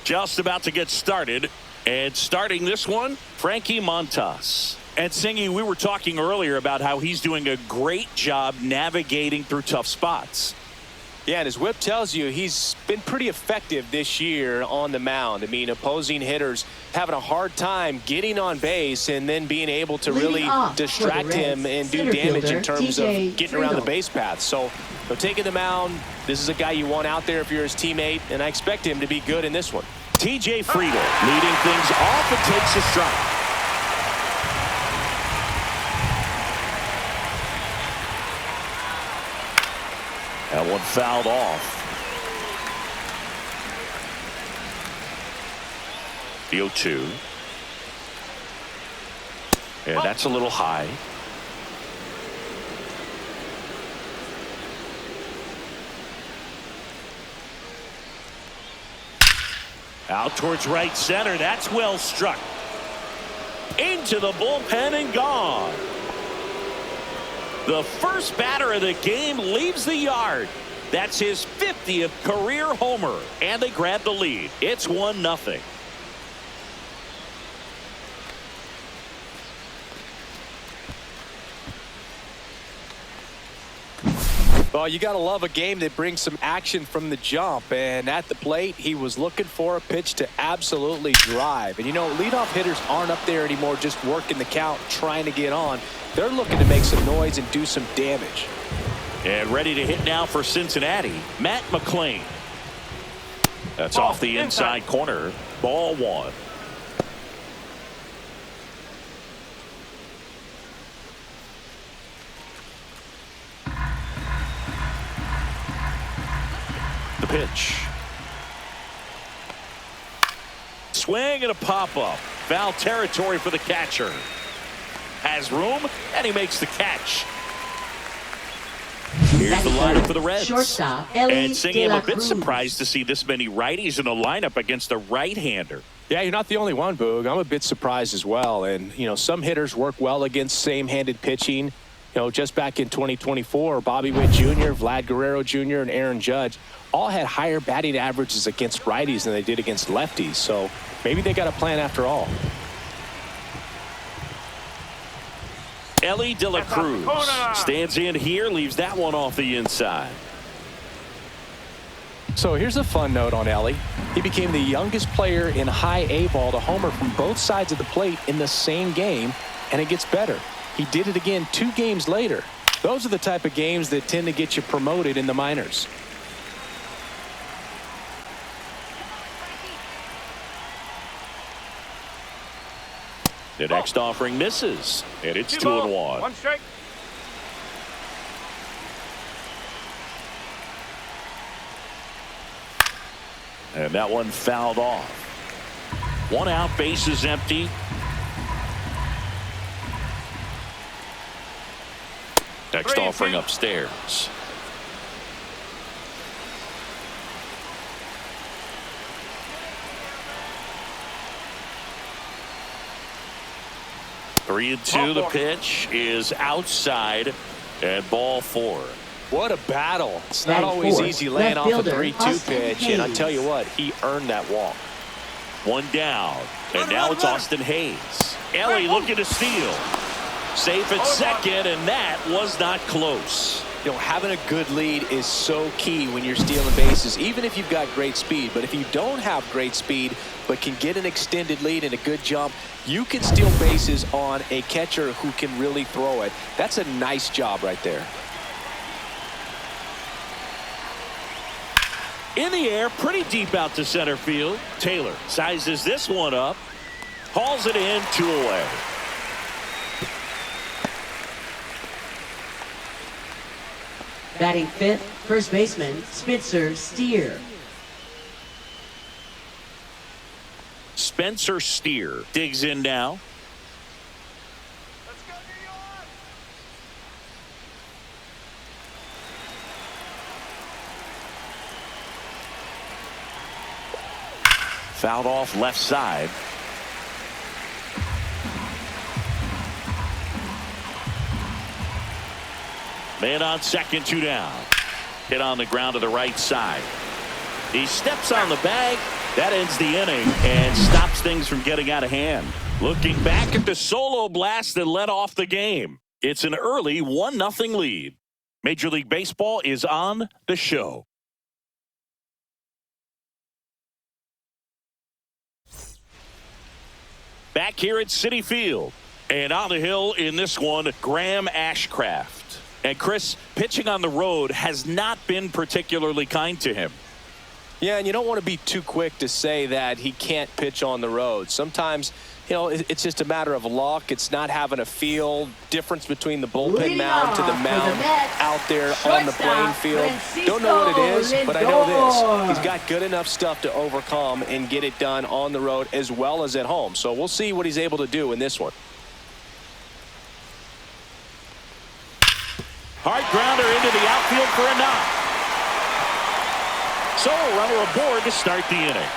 Just about to get started. And starting this one, Frankie Montas. And Singy, we were talking earlier about how he's doing a great job navigating through tough spots. Yeah, and his whip tells you he's been pretty effective this year on the mound. I mean, opposing hitters having a hard time getting on base and then being able to really distract him and do damage in terms of getting around the base path. So taking the mound, this is a guy you want out there if you're his teammate, and I expect him to be good in this one. TJ Friedel leading things off and takes a strike. That one fouled off. The 0-2. And that's a little high. Out towards right center. That's well struck. Into the bullpen and gone. The first batter of the game leaves the yard. That's his 50th career homer. And they grab the lead. It's 1-0. Well, you got to love a game that brings some action from the jump. And at the plate, he was looking for a pitch to absolutely drive. And, you know, leadoff hitters aren't up there anymore just working the count, trying to get on. They're looking to make some noise and do some damage. And ready to hit now for Cincinnati, Matt McClain. That's off the inside corner. Ball 1. The pitch. Swing and a pop-up. Foul territory for the catcher. Has room, and he makes the catch. Here's the lineup for the Reds. Shortstop, and Singing, I'm a bit surprised to see this many righties in the lineup against a right-hander. Yeah, you're not the only one, Boog. I'm a bit surprised as well. And, you know, some hitters work well against same-handed pitching. You know, just back in 2024, Bobby Witt Jr., Vlad Guerrero Jr., and Aaron Judge all had higher batting averages against righties than they did against lefties. So maybe they got a plan after all. Ellie De La Cruz stands in here, leaves that one off the inside. So here's a fun note on Ellie. He became the youngest player in high A ball to homer from both sides of the plate in the same game, and it gets better. He did it again 2 games later. Those are the type of games that tend to get you promoted in the minors. The next offering misses, and it's 2-1. 1 strike. And that one fouled off. 1 out, bases empty. Next offering upstairs. Three and 2. The pitch is outside, and ball 4. What a battle. It's not always easy laying off a 3-2 pitch, and I tell you what, he earned that walk. 1 down, and now it's Austin Hayes. Ellie looking to steal. Safe at second, and that was not close. You know, having a good lead is so key when you're stealing bases, even if you've got great speed. But if you don't have great speed but can get an extended lead and a good jump, you can steal bases on a catcher who can really throw it. That's a nice job right there. In the air, pretty deep out to center field. Taylor sizes this one up, hauls it in, 2 away. Batting 5th, first baseman Spencer Steer. Spencer Steer digs in now. Let's go, New York! Fouled off left side. Man on second, 2 down. Hit on the ground to the right side. He steps on the bag, That ends the inning and stops things from getting out of hand. Looking back at the solo blast that led off the game. It's an early 1-0 lead. Major League Baseball is on the show. Back here at Citi Field. And on the hill in this one, Graham Ashcraft. And Chris, pitching on the road has not been particularly kind to him. Yeah, and you don't want to be too quick to say that he can't pitch on the road. Sometimes, you know, it's just a matter of luck. It's not having a feel. Difference between the bullpen mound to the mound out there on the playing field. Don't know what it is, but I know this. He's got good enough stuff to overcome and get it done on the road as well as at home. So we'll see what he's able to do in this one. Hard grounder into the outfield for a knock. So a runner aboard to start the inning.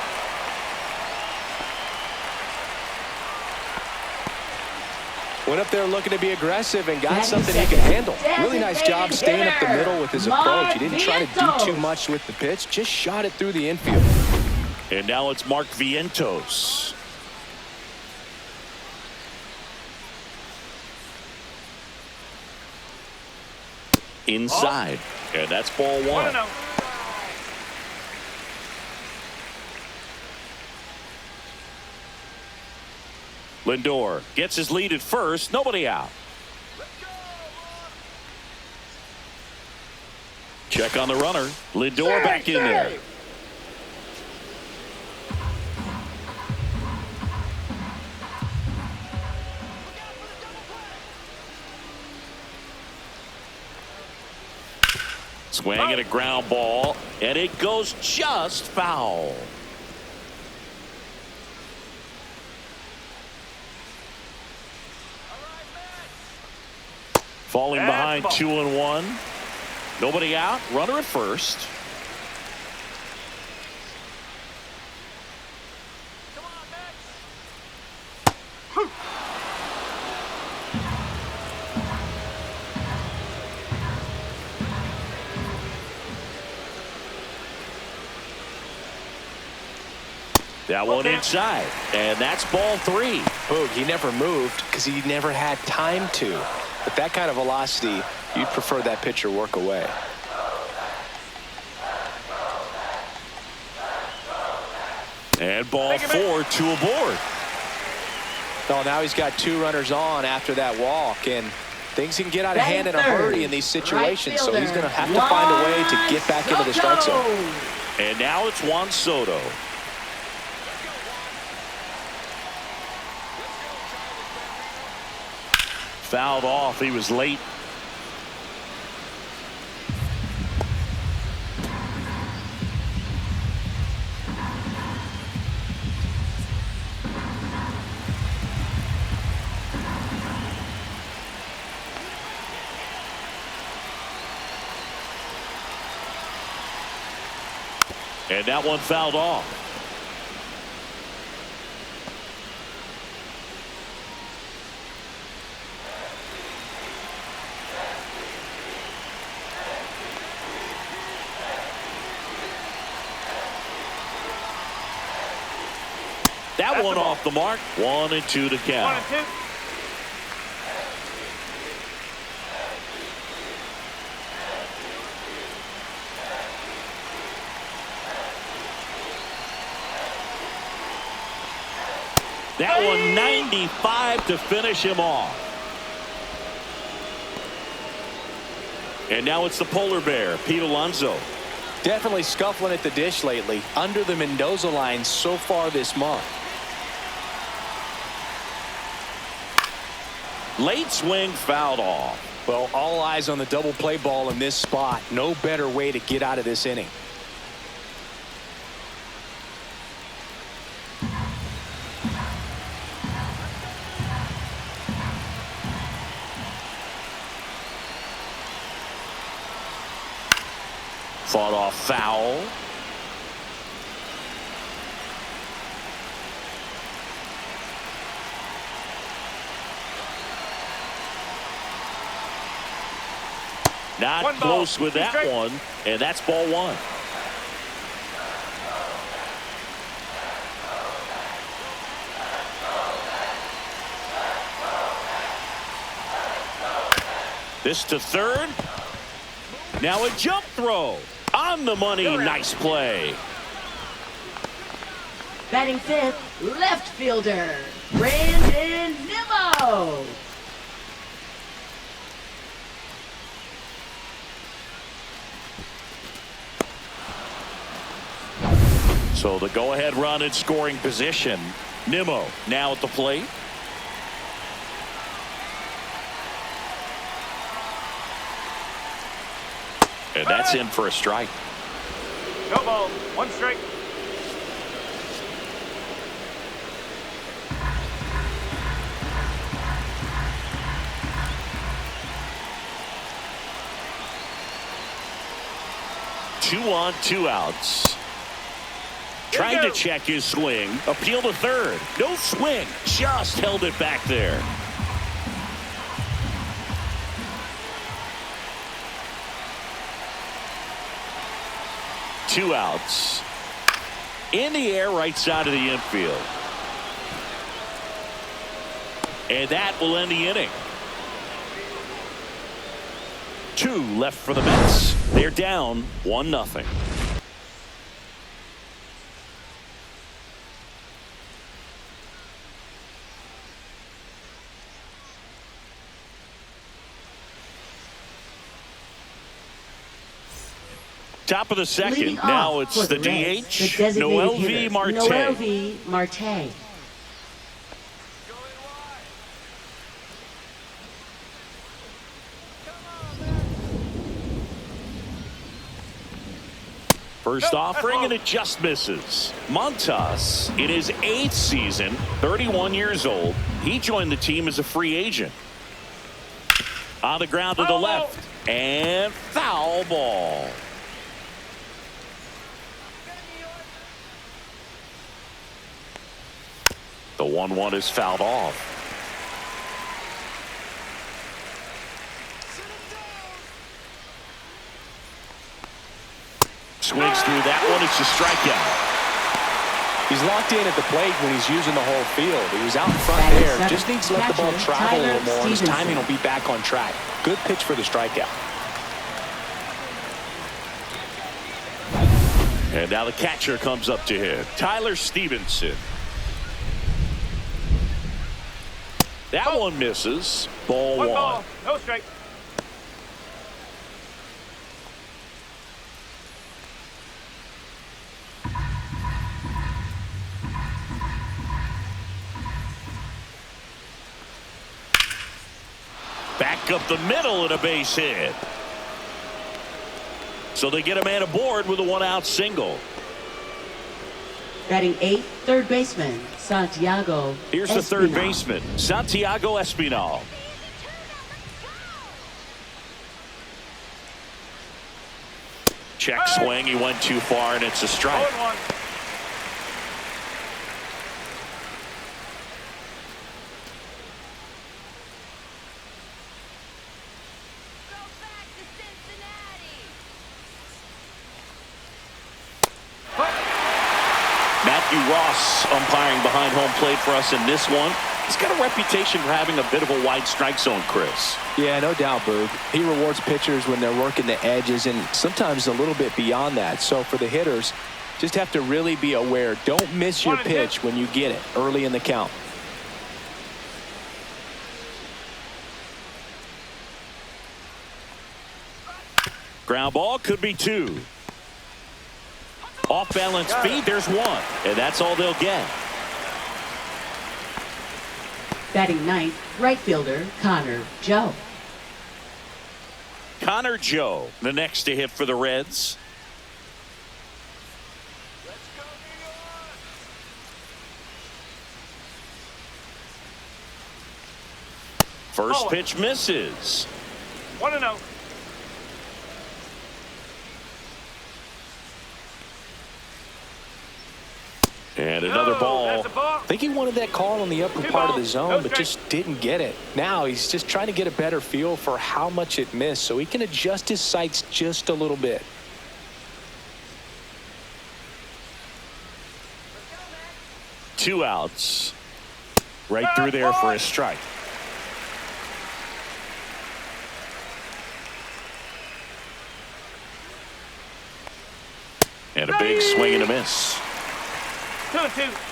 Went up there looking to be aggressive and got something he can handle. Really nice job staying up the middle with his approach. He didn't try to do too much with the pitch, just shot it through the infield. And now it's Mark Vientos. Inside. And that's ball one. Lindor gets his lead at first. Nobody out. Check on the runner. Lindor back in there. Swinging a ground ball, and it goes just foul. Falling behind 2-1. Nobody out. Runner at first. That one inside, and that's ball three. Boog, he never moved because he never had time to. But that kind of velocity, you'd prefer that pitcher work away. And ball four, two aboard. Oh, now he's got two runners on after that walk, and things can get out of hand in a hurry in these situations, so he's going to have to find a way to get back into the strike zone. And now it's Juan Soto. Fouled off. He was late. And that one fouled off. That one off the mark. 1-2 to count. 1-2. That one 95 to finish him off. And now it's the polar bear, Pete Alonso. Definitely scuffling at the dish lately. Under the Mendoza line so far this month. Late swing fouled off. Well, all eyes on the double play ball in this spot. No better way to get out of this inning. Fought off foul. Not close with that one, and that's ball one. This to third. Now a jump throw. On the money. Nice play. Batting fifth, left fielder, Brandon Nimmo. So the go-ahead run in scoring position. Nimmo now at the plate. And that's in for a strike. No ball. One strike. Two on, two outs. Trying to check his swing. Appeal to third. No swing. Just held it back there. Two outs. In the air, right side of the infield. And that will end the inning. Two left for the Mets. They're down 1-0. Top of the second. Leading Now off it's for the Reds, DH, the designated Mlb hitter, Marte. Mlb Marte. First offering, and it just misses. Montas, in his 8th season, 31 years old. He joined the team as a free agent. On the ground to the left. And foul ball. The 1-1 is fouled off. Swings through that one. It's a strikeout. He's locked in at the plate when he's using the whole field. He was out in front there. Just needs to let the ball travel a little more. His timing will be back on track. Good pitch for the strikeout. And now the catcher comes up to hit. Tyler Stevenson. That one misses. Ball one. Ball. No strike. Back up the middle and a base hit. So they get a man aboard with a 1-out single. Batting eighth, third baseman, Santiago Here's the third Espinal. baseman, Santiago Espinal. Check swing. He went too far, and it's a strike. 0-1. Go back to Cincinnati. Matthew Ross umpiring behind home plate for us in this one. He's got a reputation for having a bit of a wide strike zone, Chris. Yeah, no doubt, Boog. He rewards pitchers when they're working the edges and sometimes a little bit beyond that. So for the hitters, just have to really be aware. Don't miss your pitch when you get it early in the count. Ground ball, could be two. Off balance feed, there's one. And that's all they'll get. Batting ninth, right fielder, Connor Joe. Connor Joe, the next to hit for the Reds. Let's go, New York. First pitch misses. 1-0. And another Oh, ball. that's a ball. I think he wanted that call on the upper part of the zone, but just didn't get it. Now he's just trying to get a better feel for how much it missed so he can adjust his sights just a little bit. Two outs. Right through there for a strike. And a big swing and a miss. 2-2.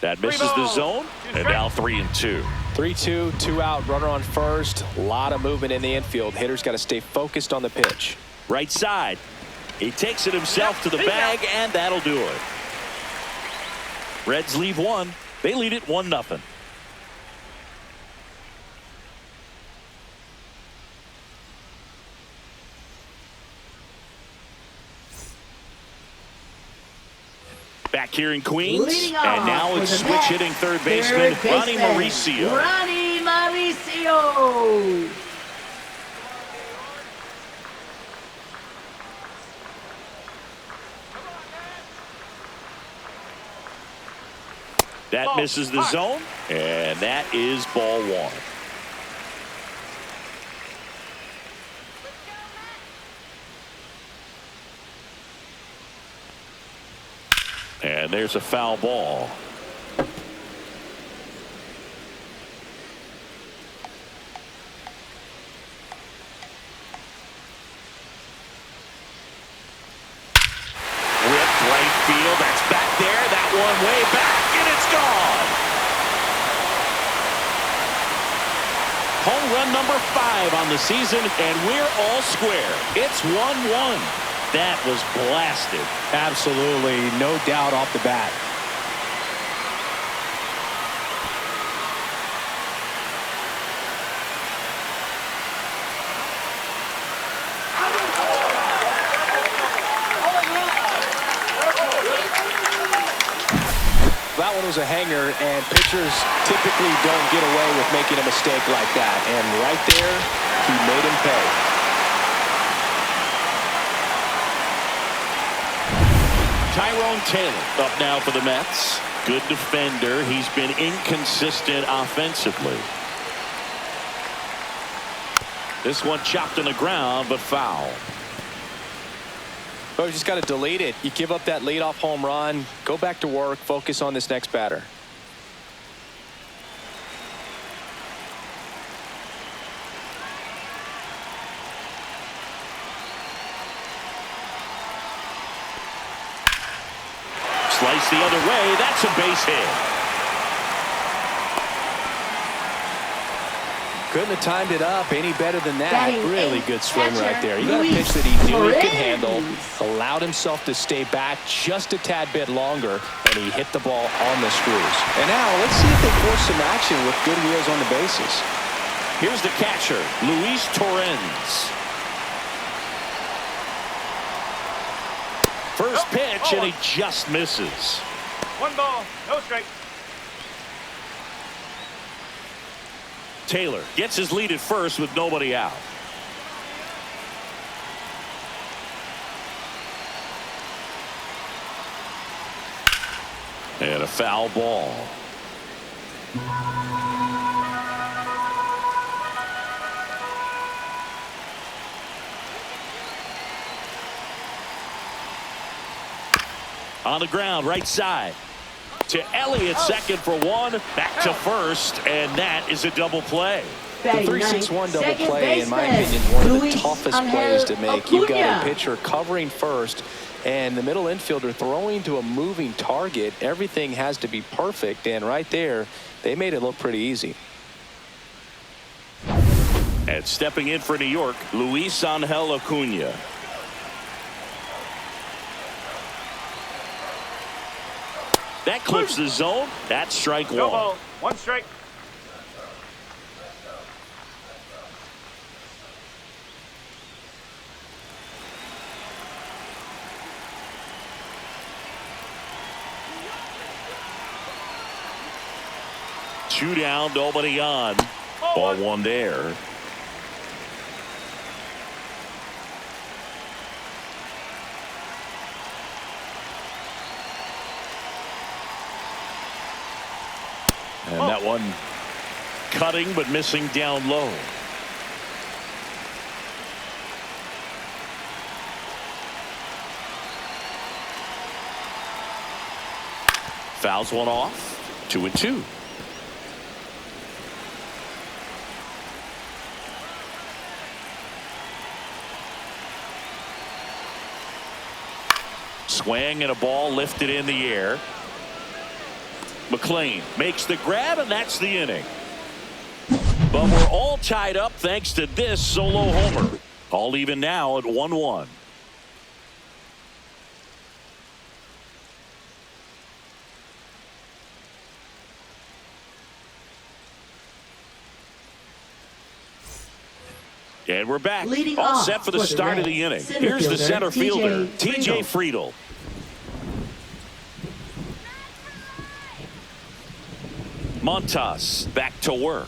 That misses the zone, and now 3-2. 3-2, 2 out, runner on first. A lot of movement in the infield. Hitter's got to stay focused on the pitch. Right side. He takes it himself to the bag, and that'll do it. Reds leave one. They lead it 1-0. Back here in Queens, and now it's switch hitting third baseman Ronnie Mauricio. Ronnie Mauricio. That misses the zone, and that is ball one. And there's a foul ball. Ripped right field. That's back there. That one way back, and it's gone. Home run number 5 on the season, and we're all square. It's 1-1. That was blasted. Absolutely, no doubt off the bat. That one was a hanger, and pitchers typically don't get away with making a mistake like that. And right there, he made him pay. Tyrone Taylor up now for the Mets. Good defender. He's been inconsistent offensively. This one chopped on the ground, but foul. Oh, you just got to delete it. You give up that leadoff home run. Go back to work. Focus on this next batter. Slice the other way. That's a base hit. Couldn't have timed it up any better than that. Batting Really good swing catcher, right there. You got a pitch that he knew he could handle, allowed himself to stay back just a tad bit longer, and he hit the ball on the screws. And now let's see if they force some action with good wheels on the bases. Here's the catcher, Luis Torrens. First pitch, and he just misses. 1 ball, no strike. Taylor gets his lead at first with nobody out. And a foul ball. On the ground, right side. To Elliott, second for one. Back to first, and that is a double play. The 3-6-1 double play, in my opinion, is one of the toughest plays to make. You've got a pitcher covering first, and the middle infielder throwing to a moving target. Everything has to be perfect, and right there, they made it look pretty easy. And stepping in for New York, Luis Angel Acuna. That clips the zone. That's strike No one. ball, 1 strike. Two down, nobody on. Ball one there. And that one cutting but missing down low. Fouls one off. 2-2. swing and a ball lifted in the air. McLean makes the grab, and that's the inning. But we're all tied up thanks to this solo homer. All even now at 1-1. And we're back. Leading All off set for the start of the inning. Here's the center fielder, TJ Friedl. Montas back to work.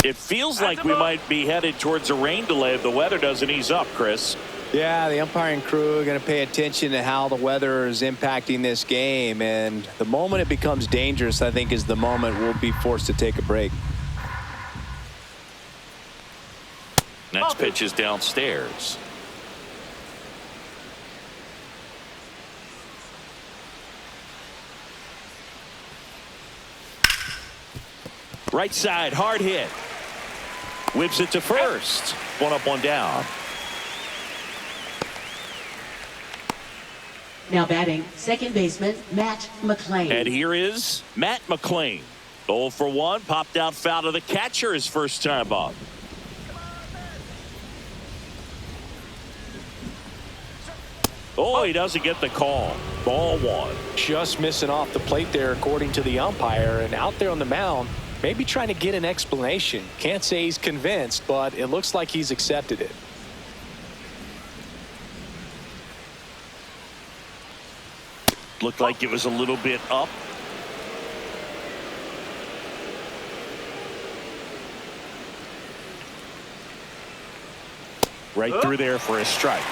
It feels like we might be headed towards a rain delay if the weather doesn't ease up, Chris. Yeah, the umpiring crew are going to pay attention to how the weather is impacting this game. And the moment it becomes dangerous, I think, is the moment we'll be forced to take a break. Next pitch is downstairs. Right side, hard hit. Whips it to first. One up, one down. Now batting, second baseman, Matt McLean. And here is Matt McLean. 0 for 1, popped out foul to the catcher his first time up. Oh, he doesn't get the call. Ball 1. Just missing off the plate there, according to the umpire, and out there on the mound, maybe trying to get an explanation. Can't say he's convinced, but it looks like he's accepted it. Looked like it was a little bit up. Right through there for a strike.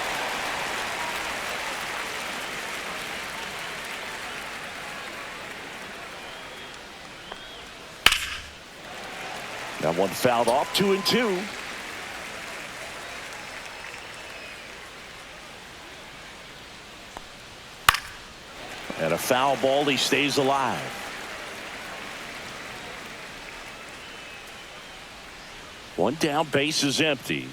That one fouled off. 2-2. And a foul ball. He stays alive. One down, base is empty.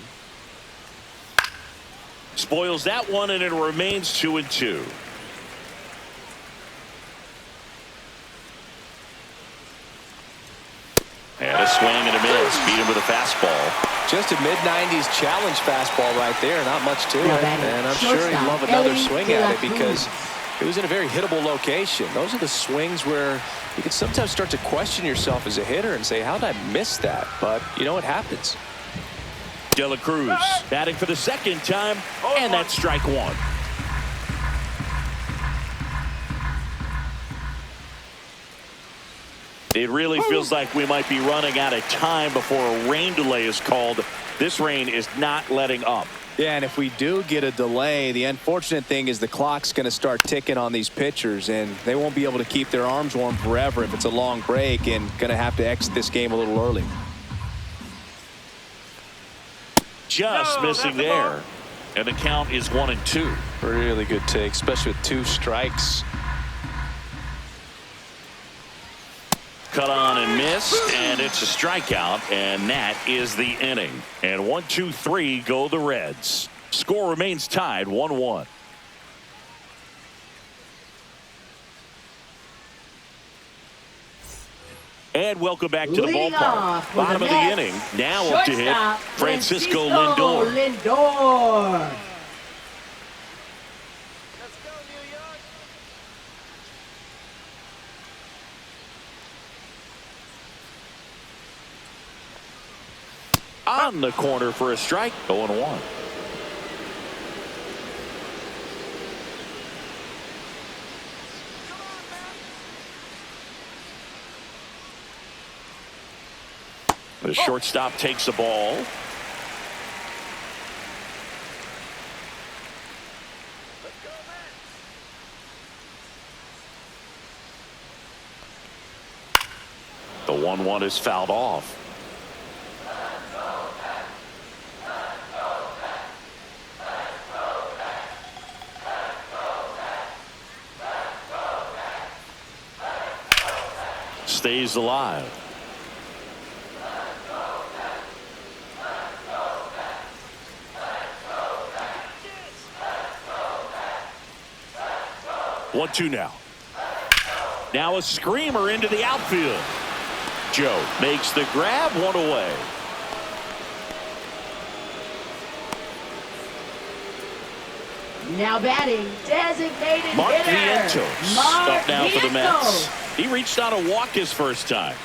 Spoils that one, and it remains 2-2. And a swing and a miss. Beat him with a fastball. Just a mid-90s challenge fastball right there. Not much to it. And I'm sure he'd love another swing at it because it was in a very hittable location. Those are the swings where you can sometimes start to question yourself as a hitter and say, how did I miss that? But, you know, it happens. De La Cruz batting for the second time, and that's strike 1. It really feels like we might be running out of time before a rain delay is called. This rain is not letting up. Yeah, and if we do get a delay, the unfortunate thing is the clock's going to start ticking on these pitchers, and they won't be able to keep their arms warm forever if it's a long break, and going to have to exit this game a little early. Just missing there. And the count is 1-2. Really good take, especially with 2 strikes. Cut on and missed, and it's a strikeout, and that is the inning. And 1-2-3 go the Reds. Score remains tied 1-1. And welcome back to the ballpark. Bottom of the inning. Now up to hit Francisco Lindor. Let's go, New York. On the corner for a strike. 0-1. The shortstop takes the ball. The 1-1 is fouled off. Stays alive. 1-2 now. Now a screamer into the outfield. Joe makes the grab, one away. Now batting, designated Mark hitter. Vientos up now for the Mets. He reached on a walk his first time.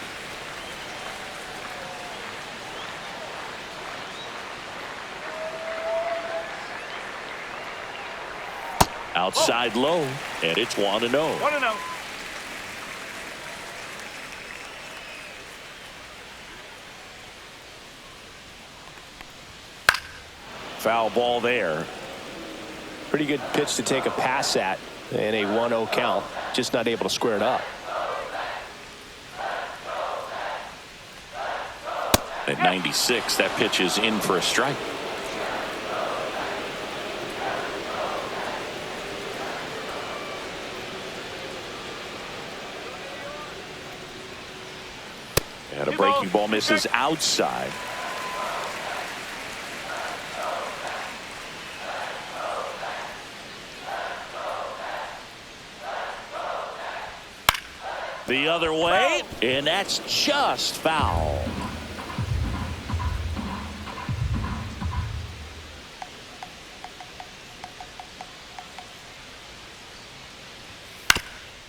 Outside low, and it's 1-0. 1-0. Foul ball there. Pretty good pitch to take a pass at in a 1-0 count. Just not able to square it up. At 96, that pitch is in for a strike. And a breaking ball misses outside. The other way, and that's just foul.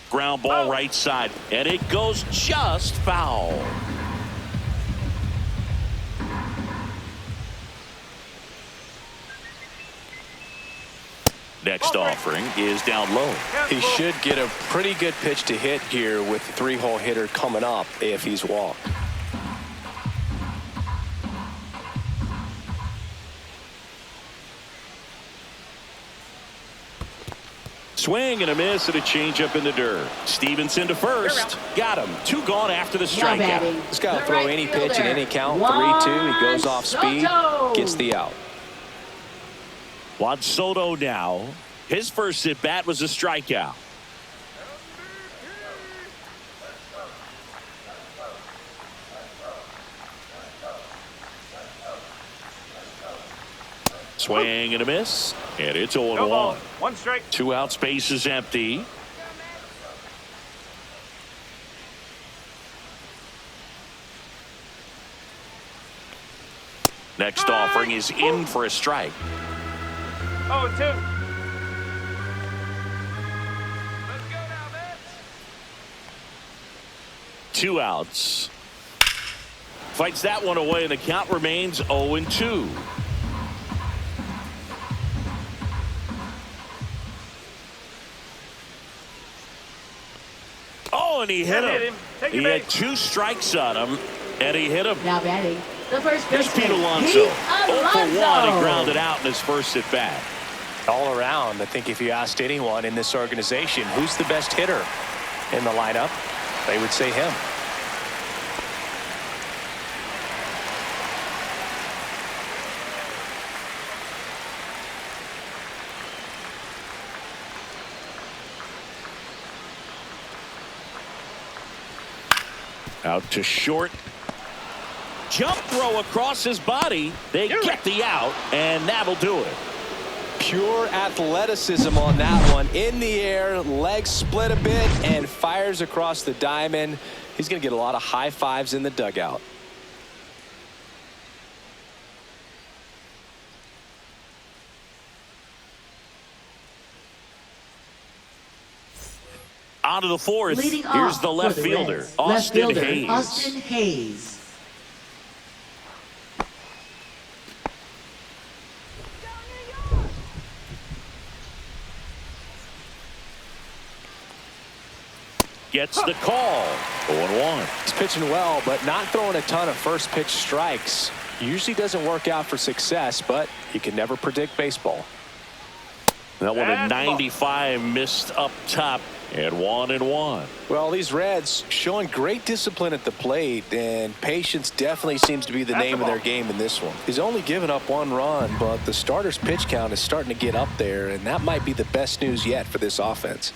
Ground ball right side, and it goes just foul. Next offering is down low. He should get a pretty good pitch to hit here with the 3-hole hitter coming up if he's walked. Swing and a miss and a changeup in the dirt. Stevenson to first. Got him. 2 gone after the strikeout. This guy will throw any pitch at any count. 3-2. He goes off speed. Gets the out. Juan Soto now. His first at bat was a strikeout. Swing and a miss, and it's 0-1. 1 strike. 2 outs, base is empty. Next offering is in for a strike. 0-2. Let's go now, Mets. 2 outs. Fights that one away, and the count remains 0-2. Oh, and he hit him. He had 2 strikes on him, and he hit him. Now batting, the first Here's baseman, Pete Alonso. 0 for 1 and grounded out in his first at bat. All around, I think if you asked anyone in this organization who's the best hitter in the lineup, they would say him. Out to short. Jump throw across his body. They get the out, and that'll do it. Pure athleticism on that one. In the air, legs split a bit, and fires across the diamond. He's going to get a lot of high fives in the dugout. On to the fourth. Leading Here's off the left for the fielder, Reds, Austin left fielder, Hayes. Austin Hayes. Gets the call. 0-1. He's pitching well, but not throwing a ton of first pitch strikes. Usually doesn't work out for success, but you can never predict baseball. That one at 95 missed up top at 1-1. Well, these Reds showing great discipline at the plate, and patience definitely seems to be the name of their game in this one. He's only given up 1 run, but the starter's pitch count is starting to get up there, and that might be the best news yet for this offense.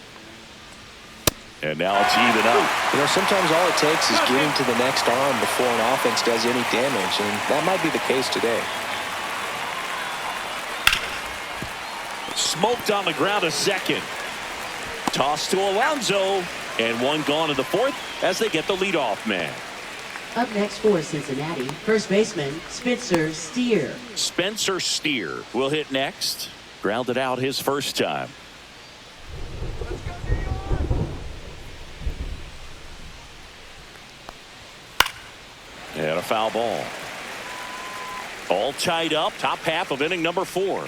And now it's even up. You know, sometimes all it takes is getting to the next arm before an offense does any damage, and that might be the case today. Smoked on the ground a second. Toss to Alonso. And one gone in the fourth as they get the leadoff man. Up next for Cincinnati, first baseman Spencer Steer. Spencer Steer will hit next. Grounded out his first time. And a foul ball. All tied up, top half of inning number 4.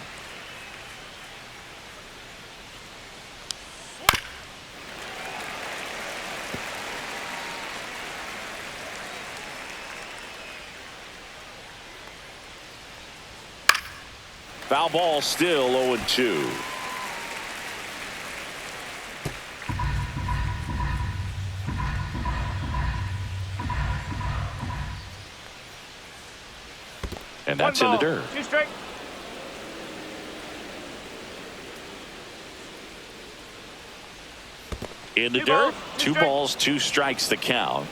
Foul ball, still 0-2. And that's in the dirt. 2 strike. In the Two dirt, balls, 2 strikes. balls, 2 strikes the count.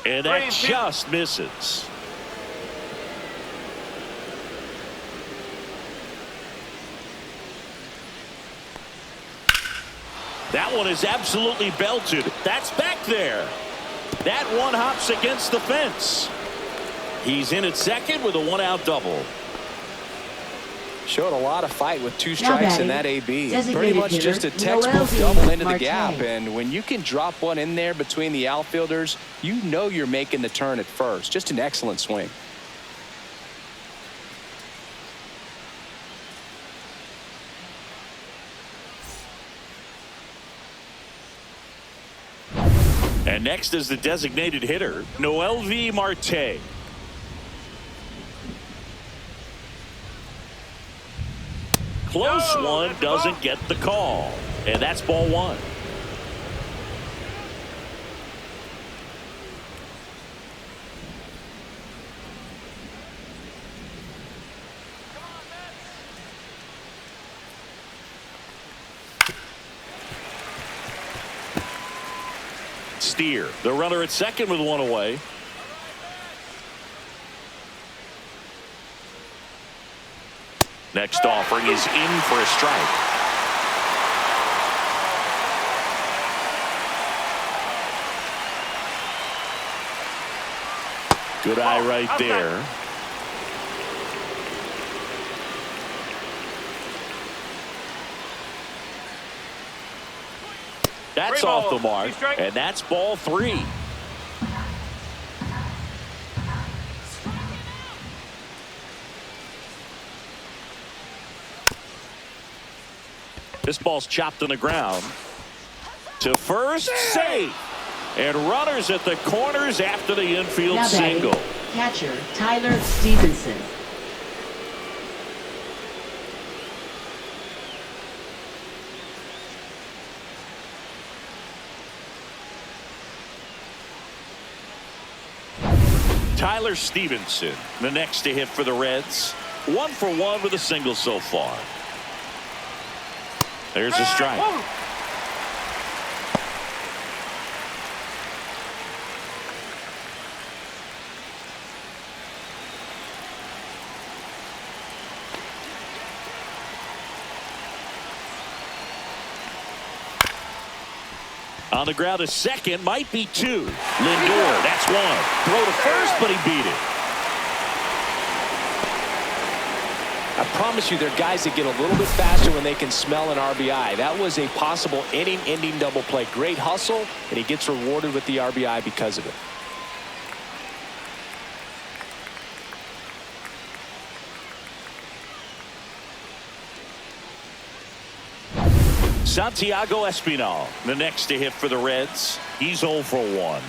And that just misses. That one is absolutely belted. That's back there. That one hops against the fence. He's in at second with a 1-out double. Showed a lot of fight with 2 strikes in that AB. Pretty Designated much hitter, just a textbook MLB double into the July. gap. And when you can drop one in there between the outfielders, you know you're making the turn at first. Just an excellent swing. And next is the designated hitter, Mlb Marte. Close one, doesn't get the call. And that's ball 1. Steer, the runner at second with 1 away. Next offering is in for a strike. Good eye right there. That's off the mark, and that's ball 3. This ball's chopped on the ground. To first, safe. And runners at the corners after the infield Now batting, single. catcher Tyler Stevenson. Tyler Stevenson, the next to hit for the Reds. 1 for 1 with a single so far. There's a strike. On the ground to second, might be 2. Lindor, that's 1. Throw to first, but he beat it. I promise you, there are guys that get a little bit faster when they can smell an RBI. That was a possible inning-ending double play. Great hustle, and he gets rewarded with the RBI because of it. Santiago Espinal, the next to hit for the Reds. He's 0 for 1.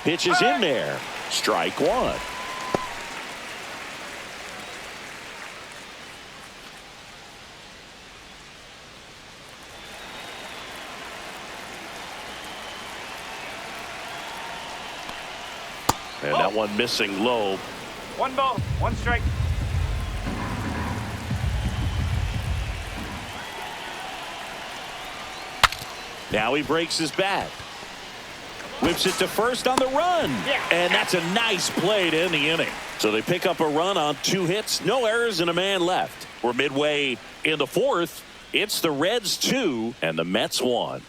Pitch is in there. Strike 1. And that one missing low. 1 ball, 1 strike. Now he breaks his bat. Whips it to first on the run. And that's a nice play to end the inning. So they pick up a run on 2 hits, no errors, and a man left. We're midway in the 4th. It's the Reds 2 and the Mets 1.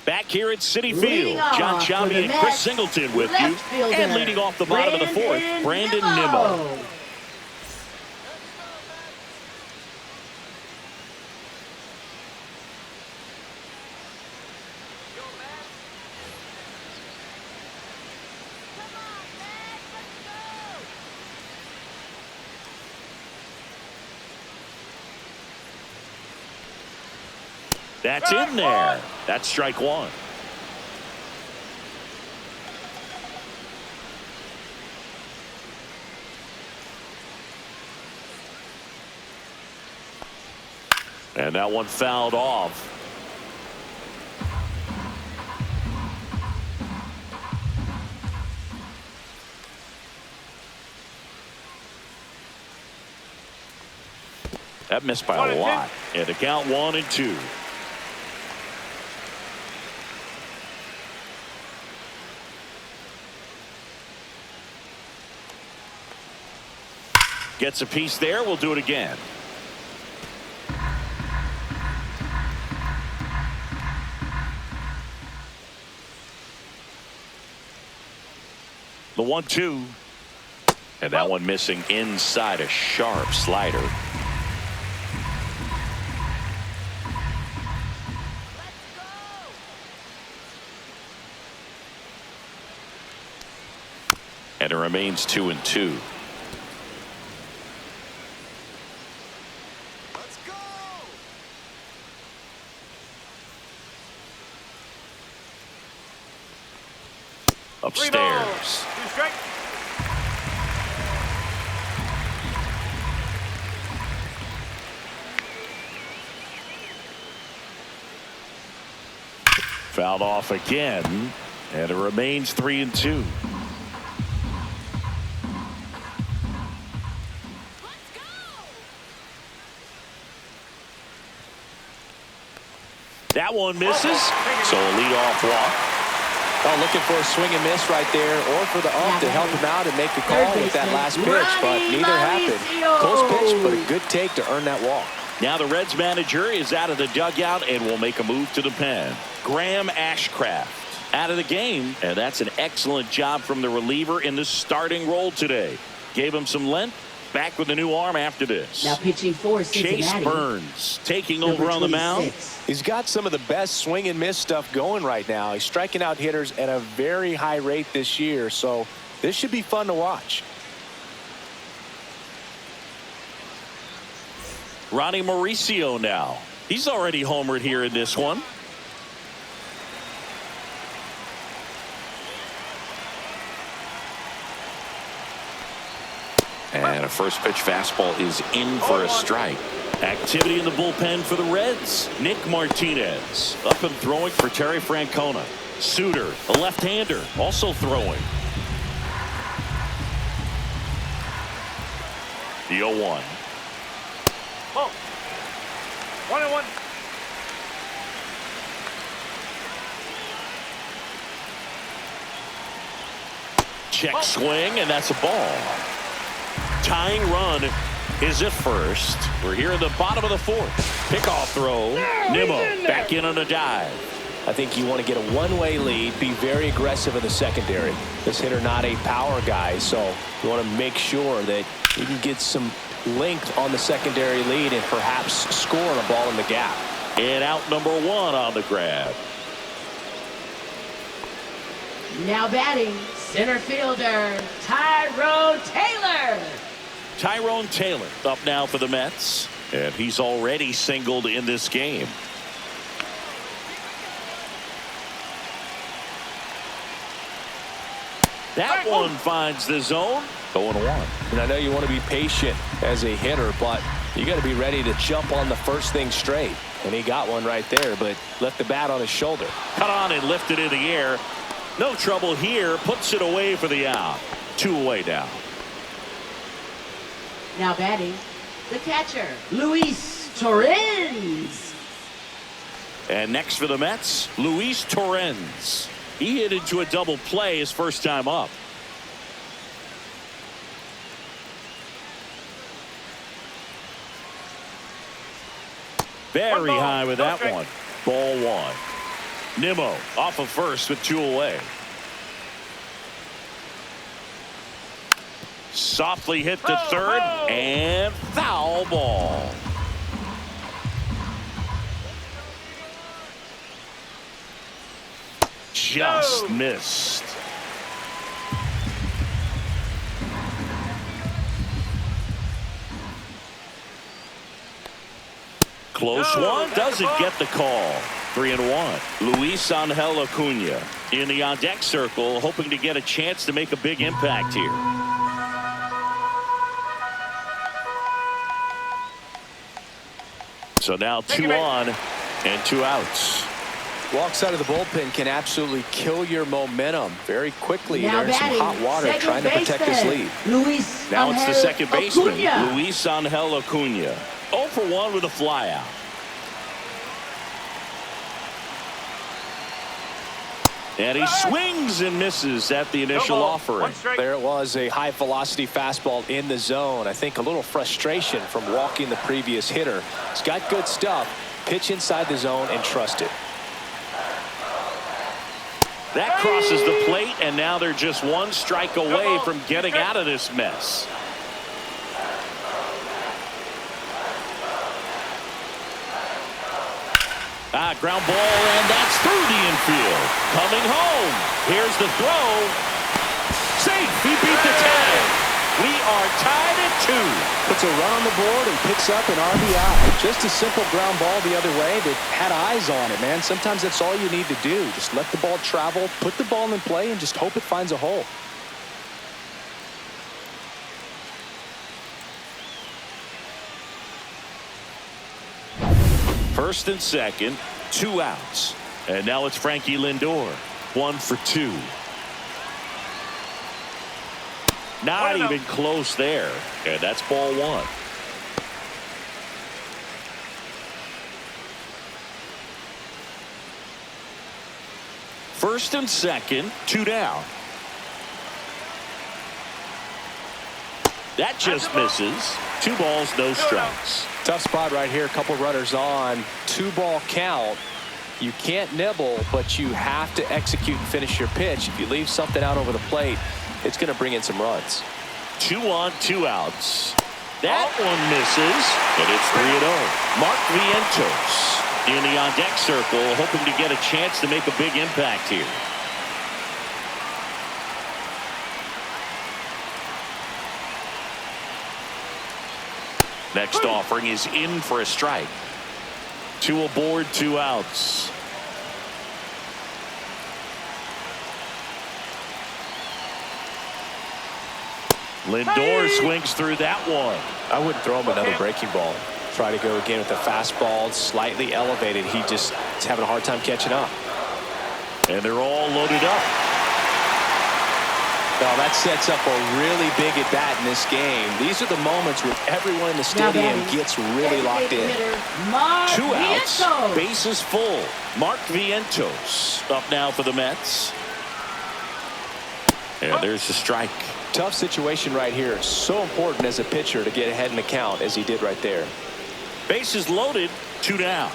Back here at Citi Field, John Sciambi and Chris Singleton with you. And leading off the bottom of the 4th, Brandon Nimmo. That's in there. That's strike 1. And that one fouled off. That missed by a lot. And the count 1-2. Gets a piece there. We'll do it again. The 1-2. And that one missing inside, a sharp slider. And it remains 2-2. Upstairs. 2 strikes. Fouled off again, and it remains 3-2. That one misses, so a leadoff walk. Oh, looking for a swing and miss right there, or for the ump to help him out and make the call with that last pitch, but neither happened. Close pitch, but a good take to earn that walk. Now the Reds manager is out of the dugout and will make a move to the pen. Graham Ashcraft out of the game, and that's an excellent job from the reliever in the starting role today. Gave him some length. Back with a new arm after this. Now pitching for Cincinnati. Chase Burns taking over on the mound. He's got some of the best swing and miss stuff going right now. He's striking out hitters at a very high rate this year, so this should be fun to watch. Ronnie Mauricio now. He's already homered here in this one. And a first pitch fastball is in for a strike. Activity in the bullpen for the Reds. Nick Martinez up and throwing for Terry Francona. Suter, a left-hander, also throwing. The 0-1. Oh. 1-1. Check swing, and that's a ball. Tying run is at first. We're here in the bottom of the 4th. Pickoff throw. Nimmo back in on a dive. I think you want to get a one-way lead, be very aggressive in the secondary. This hitter not a power guy, so you want to make sure that you can get some length on the secondary lead and perhaps score on a ball in the gap. And out number 1 on the grab. Now batting, center fielder Tyrone Taylor. Tyrone Taylor up now for the Mets, and he's already singled in this game. That one finds the zone. 0-1. And I know you want to be patient as a hitter, but you got to be ready to jump on the first thing straight. And he got one right there, but left the bat on his shoulder. Cut on and lifted in the air. No trouble here. Puts it away for the out. 2 away now. Now batting, the catcher, Luis Torrens. And next for the Mets, Luis Torrens. He hit into a double play his first time up. Very high with that one. Ball one. Nimmo off of first with 2 away. Softly hit to third and foul ball. Just missed. Close one, doesn't get the call. 3-1. Luis Angel Acuna in the on-deck circle, hoping to get a chance to make a big impact here. So now 2 on and 2 outs. Walks out of the bullpen can absolutely kill your momentum very quickly. Now There's some hot water trying to protect his lead. Luis Now it's the second baseman, Acuna. Luis Angel Acuna. 0 for 1 with a flyout. And he swings and misses at the initial offering. There it was, a high velocity fastball in the zone. I think a little frustration from walking the previous hitter. He's got good stuff. Pitch inside the zone and trust it. That crosses the plate, and now they're just 1 strike away from getting out of this mess. Ground ball, and that's through the infield. Coming home. Here's the throw. Safe. He beat the tag. We are tied at 2. Puts a run on the board and picks up an RBI. Just a simple ground ball the other way that had eyes on it, man. Sometimes that's all you need to do. Just let the ball travel, put the ball in play, and just hope it finds a hole. First and second, 2 outs. And now it's Frankie Lindor. 1 for 2. Not even close there. And that's ball 1. First and second, 2 down. That just misses. 2 balls, no strikes. Tough spot right here. A couple runners on. 2-ball count. You can't nibble, but you have to execute and finish your pitch. If you leave something out over the plate, it's going to bring in some runs. 2 on, 2 outs. That one misses, and it's 3-0. Mark Vientos in the on-deck circle, hoping to get a chance to make a big impact here. Next offering is in for a strike. 2 aboard, 2 outs. Lindor swings through that one. I wouldn't throw him another breaking ball. Try to go again with the fastball, slightly elevated. He just is having a hard time catching up. And they're all loaded up. Well, that sets up a really big at-bat in this game. These are the moments where everyone in the stadium gets really locked in. 2 outs, bases full. Mark Vientos up now for the Mets. And there's the strike. Tough situation right here. So important as a pitcher to get ahead in the count as he did right there. Bases loaded, 2 down.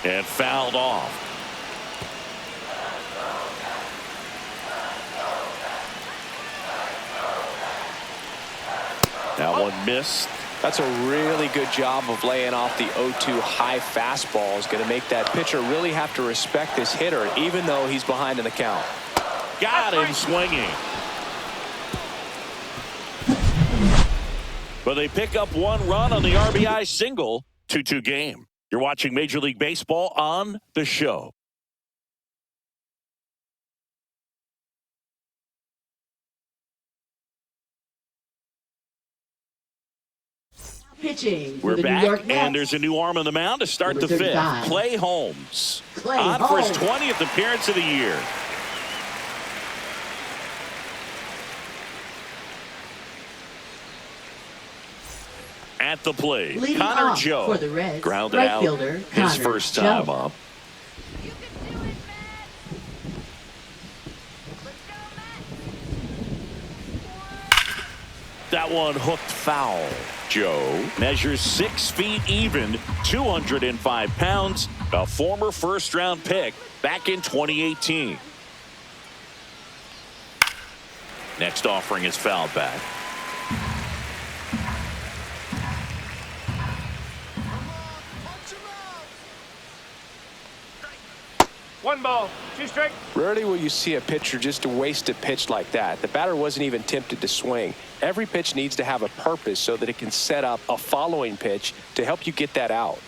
And fouled off. That one missed. That's a really good job of laying off the 0-2 high fastball. Is going to make that pitcher really have to respect this hitter, even though he's behind in the count. Got him swinging. But they pick up 1 run on the RBI single. 2-2 game. You're watching Major League Baseball on The Show. Pitching. We're back, and there's a new arm on the mound to start the 5th. Clay Holmes. On for his 20th appearance of the year. At the plate, Leading Connor off Joe. for the Reds, Grounded right out fielder, his Connor first Joe. time up. You can do it, Matt. Let's go, Matt. That one hooked foul. Joe measures 6 feet even, 205 pounds, a former first-round pick back in 2018. Next offering is fouled back. One ball, 2 strike. Rarely will you see a pitcher just waste a pitch like that. The batter wasn't even tempted to swing. Every pitch needs to have a purpose so that it can set up a following pitch to help you get that out.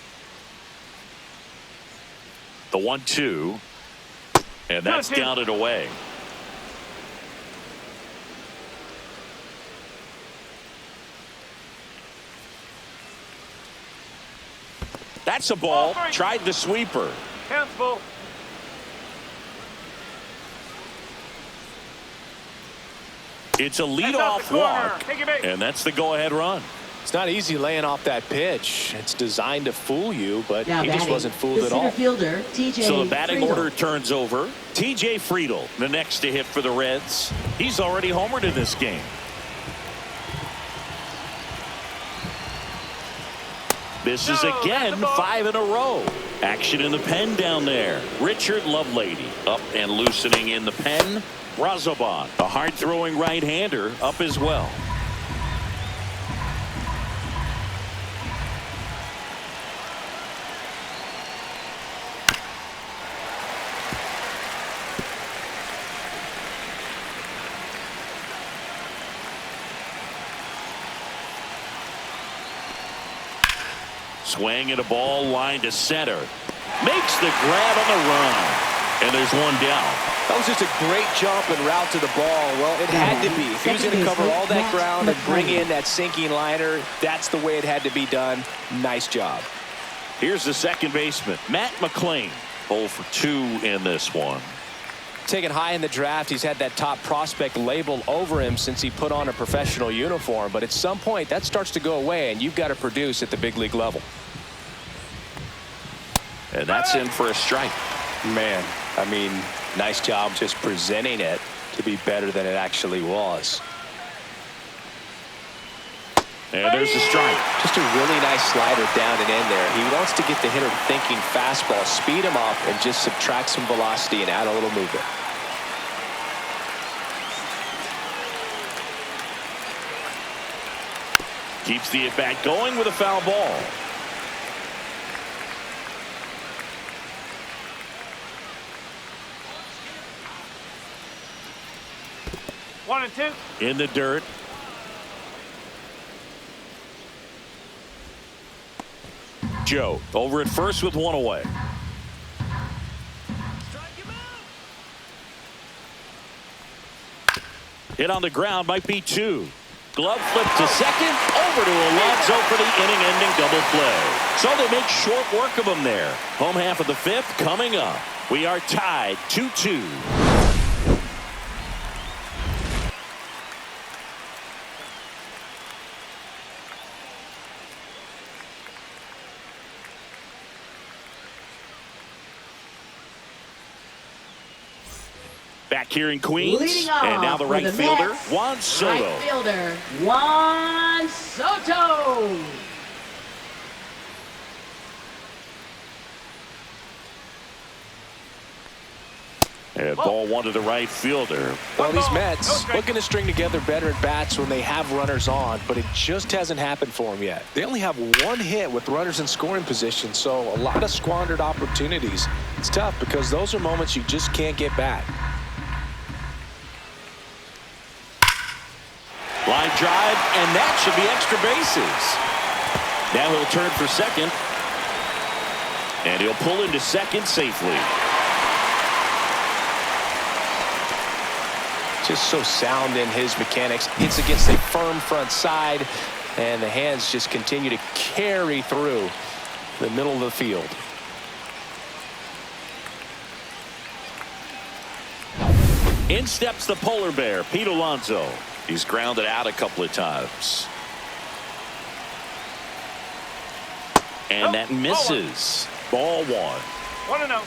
The 1-2, and that's 2-2. down and away. That's a ball. Ball 3. Tried the sweeper. Counts ball. It's a That's off leadoff the corner. walk, Take it back. and that's the go-ahead run. It's not easy laying off that pitch. It's designed to fool you, but Now he just batting, wasn't fooled the at center all. fielder, TJ So the batting Friedel. order turns over. TJ Friedel, the next to hit for the Reds. He's already homered in this game. This is No, again that's a ball. 5 in a row. Action in the pen down there. Richard Lovelady up and loosening in the pen. Razoban, a hard-throwing right-hander, up as well. Swing and a ball line to center. Makes the grab on the run. And there's one down. That was just a great jump and route to the ball. Well, it had to be. If he was going to cover all that ground and bring in that sinking liner, that's the way it had to be done. Nice job. Here's the second baseman, Matt McLean. 0 for 2 in this one. Taken high in the draft, he's had that top prospect label over him since he put on a professional uniform. But at some point, that starts to go away, and you've got to produce at the big league level. And that's in for a strike. Man, I mean, nice job just presenting it to be better than it actually was. And there's the strike. Just a really nice slider down and in there. He wants to get the hitter thinking fastball, speed him up, and just subtract some velocity and add a little movement. Keeps the at-bat going with a foul ball. One and two. In the dirt. Joe over at first with one away. Hit on the ground, might be 2. Glove flip to second, over to Alonso for the inning-ending double play. So they make short work of him there. Home half of the 5th coming up. We are tied 2-2. Back here in Queens, Leading off and now the for right the fielder, Mets, Juan Soto. Right fielder, Juan Soto. And ball 1 to the right fielder. Well, these ball, no Mets strike. looking to string together better at bats when they have runners on, but it just hasn't happened for them yet. They only have 1 hit with runners in scoring position, so a lot of squandered opportunities. It's tough because those are moments you just can't get back. Line drive, and that should be extra bases. Now he'll turn for second. And he'll pull into second safely. Just so sound in his mechanics. Hits against a firm front side, and the hands just continue to carry through the middle of the field. In steps the polar bear, Pete Alonso. He's grounded out a couple of times. And that misses. Ball one. 1-0.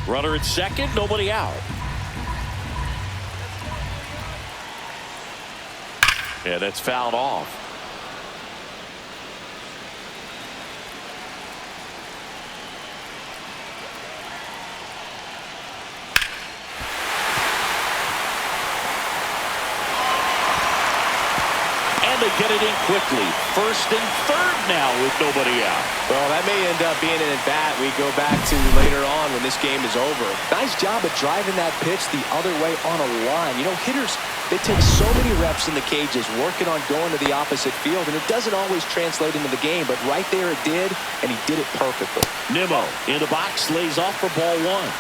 Runner at second, nobody out. Yeah, that's fouled off. They get it in quickly. First and third now with nobody out. Well, that may end up being an at-bat we go back to later on when this game is over. Nice job of driving that pitch the other way on a line. You know, hitters, they take so many reps in the cages working on going to the opposite field, and it doesn't always translate into the game, but right there it did, and he did it perfectly. Nimmo in the box, lays off for ball one.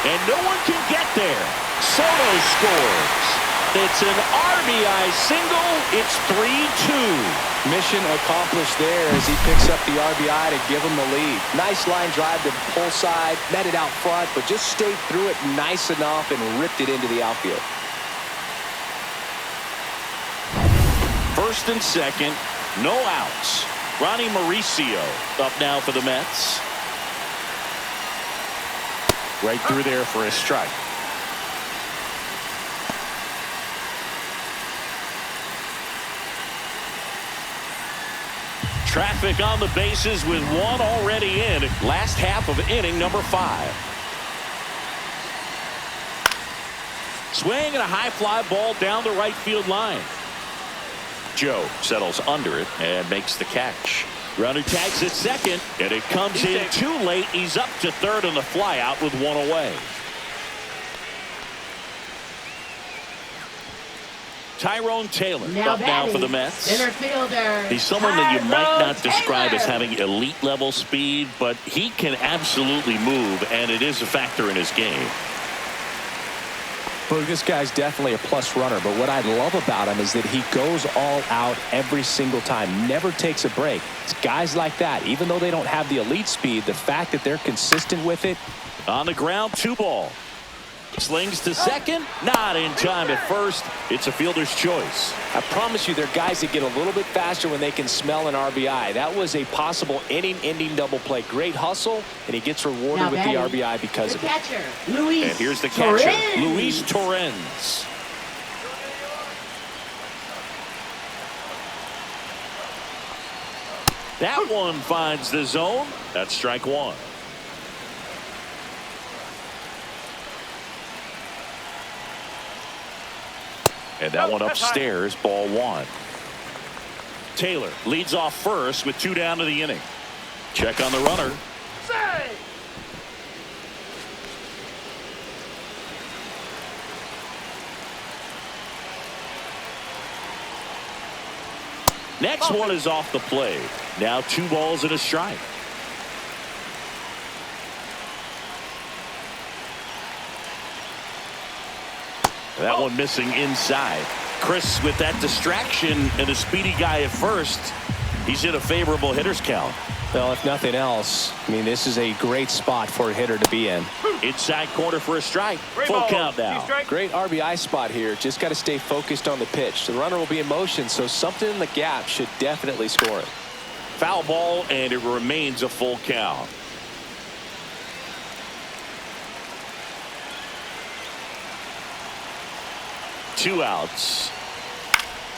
And no one can get there. Soto scores. It's an RBI single. It's 3-2. Mission accomplished there as he picks up the RBI to give him the lead. Nice line drive to pull side, met it out front, but just stayed through it nice enough and ripped it into the outfield. First and second, no outs. Ronnie Mauricio up now for the Mets. Right through there for a strike. Traffic on the bases with one already in. Last half of inning number 5. Swing and a high fly ball down the right field line. Joe settles under it and makes the catch. Runner tags at second, and it comes in too late. He's up to third on the fly out with one away. Tyrone Taylor up now for the Mets. Center fielder. He's someone that you might not describe as having elite level speed, but he can absolutely move, and it is a factor in his game. Well, this guy's definitely a plus runner, but what I love about him is that he goes all out every single time, never takes a break. It's guys like that, even though they don't have the elite speed, the fact that they're consistent with it. On the ground, 2 ball. Slings to second, not in time at first. It's a fielder's choice. I promise you, there are guys that get a little bit faster when they can smell an RBI. That was a possible inning-ending double play. Great hustle, and he gets rewarded with the RBI because of it. Catcher, Luis and here's the catcher, Torrens. Luis Torrens. That one finds the zone. That's strike 1. And that one upstairs, ball 1. Taylor leads off first with 2 down to the inning. Check on the runner. Next one is off the plate. Now 2 balls and a strike. That one missing inside. Chris with that distraction and a speedy guy at first. He's in a favorable hitter's count. Well, if nothing else, I mean, this is a great spot for a hitter to be in. Inside corner for a strike. Full count now. Great RBI spot here. Just got to stay focused on the pitch. The runner will be in motion, so something in the gap should definitely score it. Foul ball, and it remains a full count. Two outs.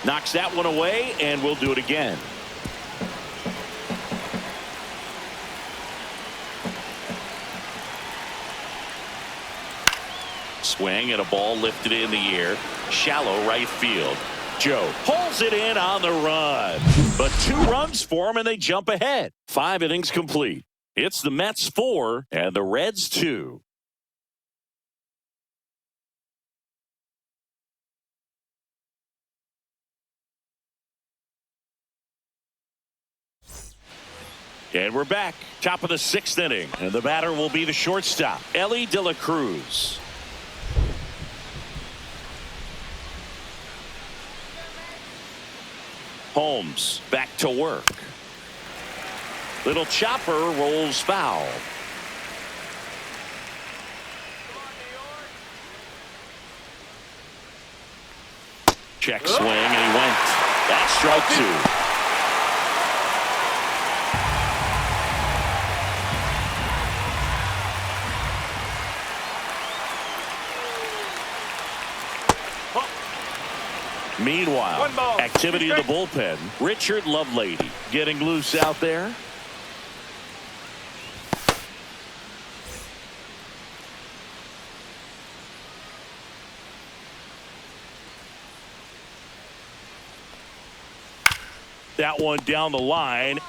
Knocks that one away, and we'll do it again. Swing and a ball lifted in the air. Shallow right field. Joe pulls it in on the run. But 2 runs for him, and they jump ahead. 5 innings complete. It's the Mets 4 and the Reds 2. And we're back. Top of the 6th inning. And the batter will be the shortstop, Elly De La Cruz. Holmes back to work. Little chopper rolls foul. Check swing, and he went. That's strike two. Meanwhile, activity in the bullpen. Richard Lovelady getting loose out there. That one down the line.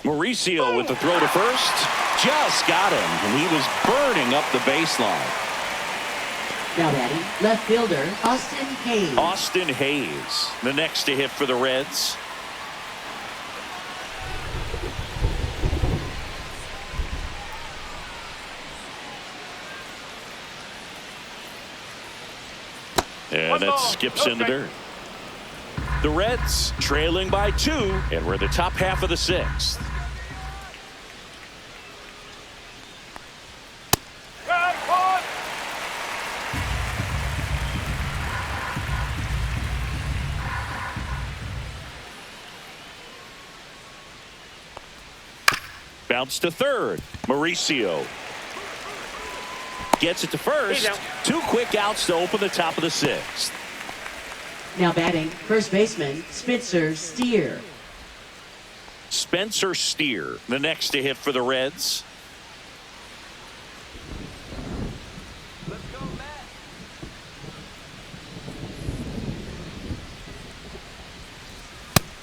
Mauricio with the throw to first. Just got him, and he was burning up the baseline. Now batting, left fielder, Austin Hayes. Austin Hayes, the next to hit for the Reds. And that skips into dirt. The Reds trailing by 2, and we're the top half of the 6th. Bounce to third. Mauricio gets it to first. 2 quick outs to open the top of the 6th. Now batting, first baseman, Spencer Steer. Spencer Steer, the next to hit for the Reds. Let's go, Matt.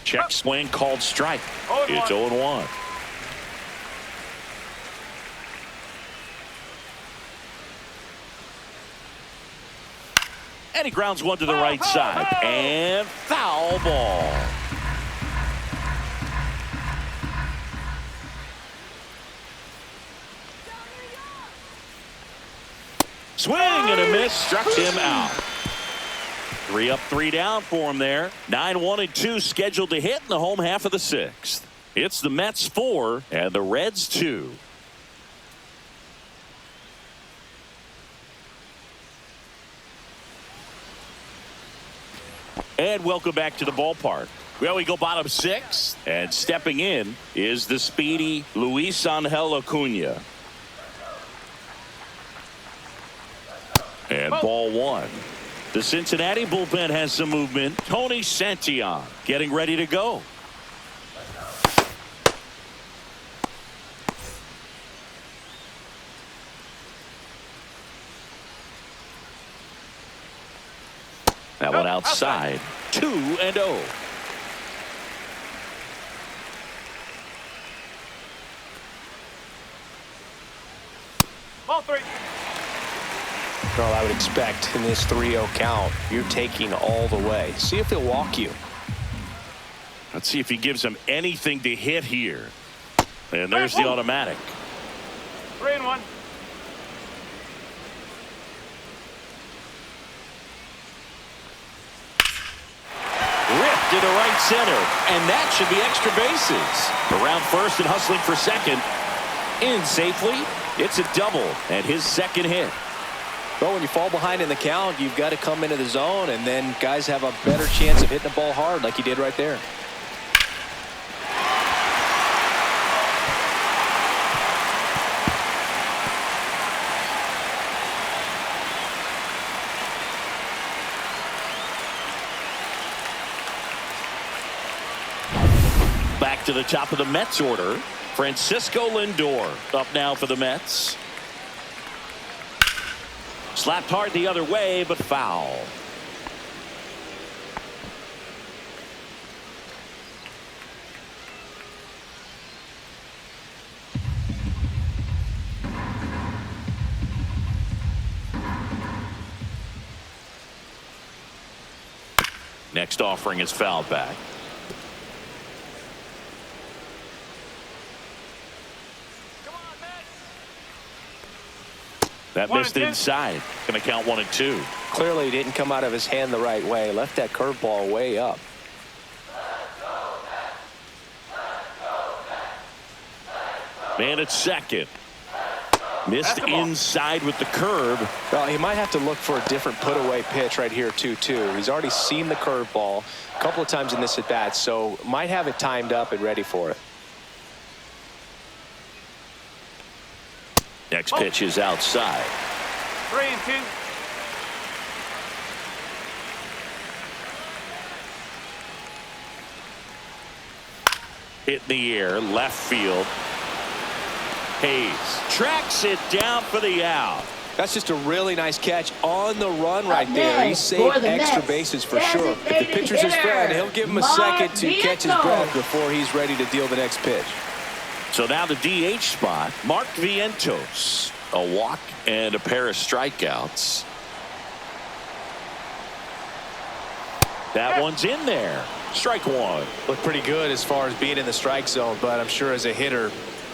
Check swing called strike. It's 0-1. And he grounds one to the right side. And foul ball. Swing and a miss. Struck him out. 3 up, 3 down for him there. 9-1-2 scheduled to hit in the home half of the 6th. It's the Mets 4 and the Reds 2. And welcome back to the ballpark. Well, we go bottom 6, and stepping in is the speedy Luis Angel Acuna. And ball 1. The Cincinnati bullpen has some movement. Tony Santillan getting ready to go. That one outside. 2-0. Ball 3. Well, I would expect in this 3-0 count, you're taking all the way. See if he'll walk you. Let's see if he gives him anything to hit here. And there's the automatic. 3-1. Ripped into right center, and that should be extra bases. Around first and hustling for second. In safely. It's a double and his second hit. Well, when you fall behind in the count, you've got to come into the zone, and then guys have a better chance of hitting the ball hard like he did right there. Back to the top of the Mets order. Francisco Lindor up now for the Mets. Slapped hard the other way, but foul. Next offering is fouled back. That missed inside. Going to count 1 and 2. Clearly didn't come out of his hand the right way. Left that curveball way up. Man at second. Missed inside with the curve. Well, he might have to look for a different put-away pitch right here, too. He's already seen the curveball a couple of times in this at-bat, so might have it timed up and ready for it. Next pitch is outside. 3-2. Hit in the air, left field. Hayes tracks it down for the out. That's just a really nice catch on the run right there. He saved extra bases for sure. If the pitcher's his friend, he'll give him a second to catch his breath before he's ready to deal the next pitch. So now the DH spot, Mlb Envivo. A walk and a pair of strikeouts. That one's in there. Strike one. Looked pretty good as far as being in the strike zone, but I'm sure as a hitter,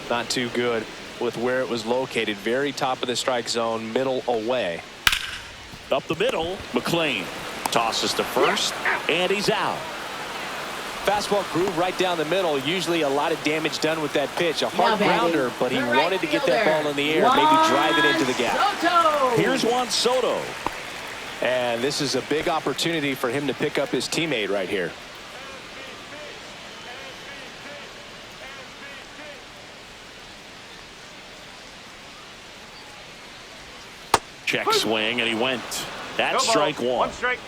not too good with where it was located. Very top of the strike zone, middle away. Up the middle, McLean tosses to first, and he's out. Fastball groove right down the middle. Usually a lot of damage done with that pitch. A hard grounder, but he wanted to get that ball in the air, maybe drive it into the gap. Here's Juan Soto. And this is a big opportunity for him to pick up his teammate right here. Check swing, and he went. That's strike one. One strike.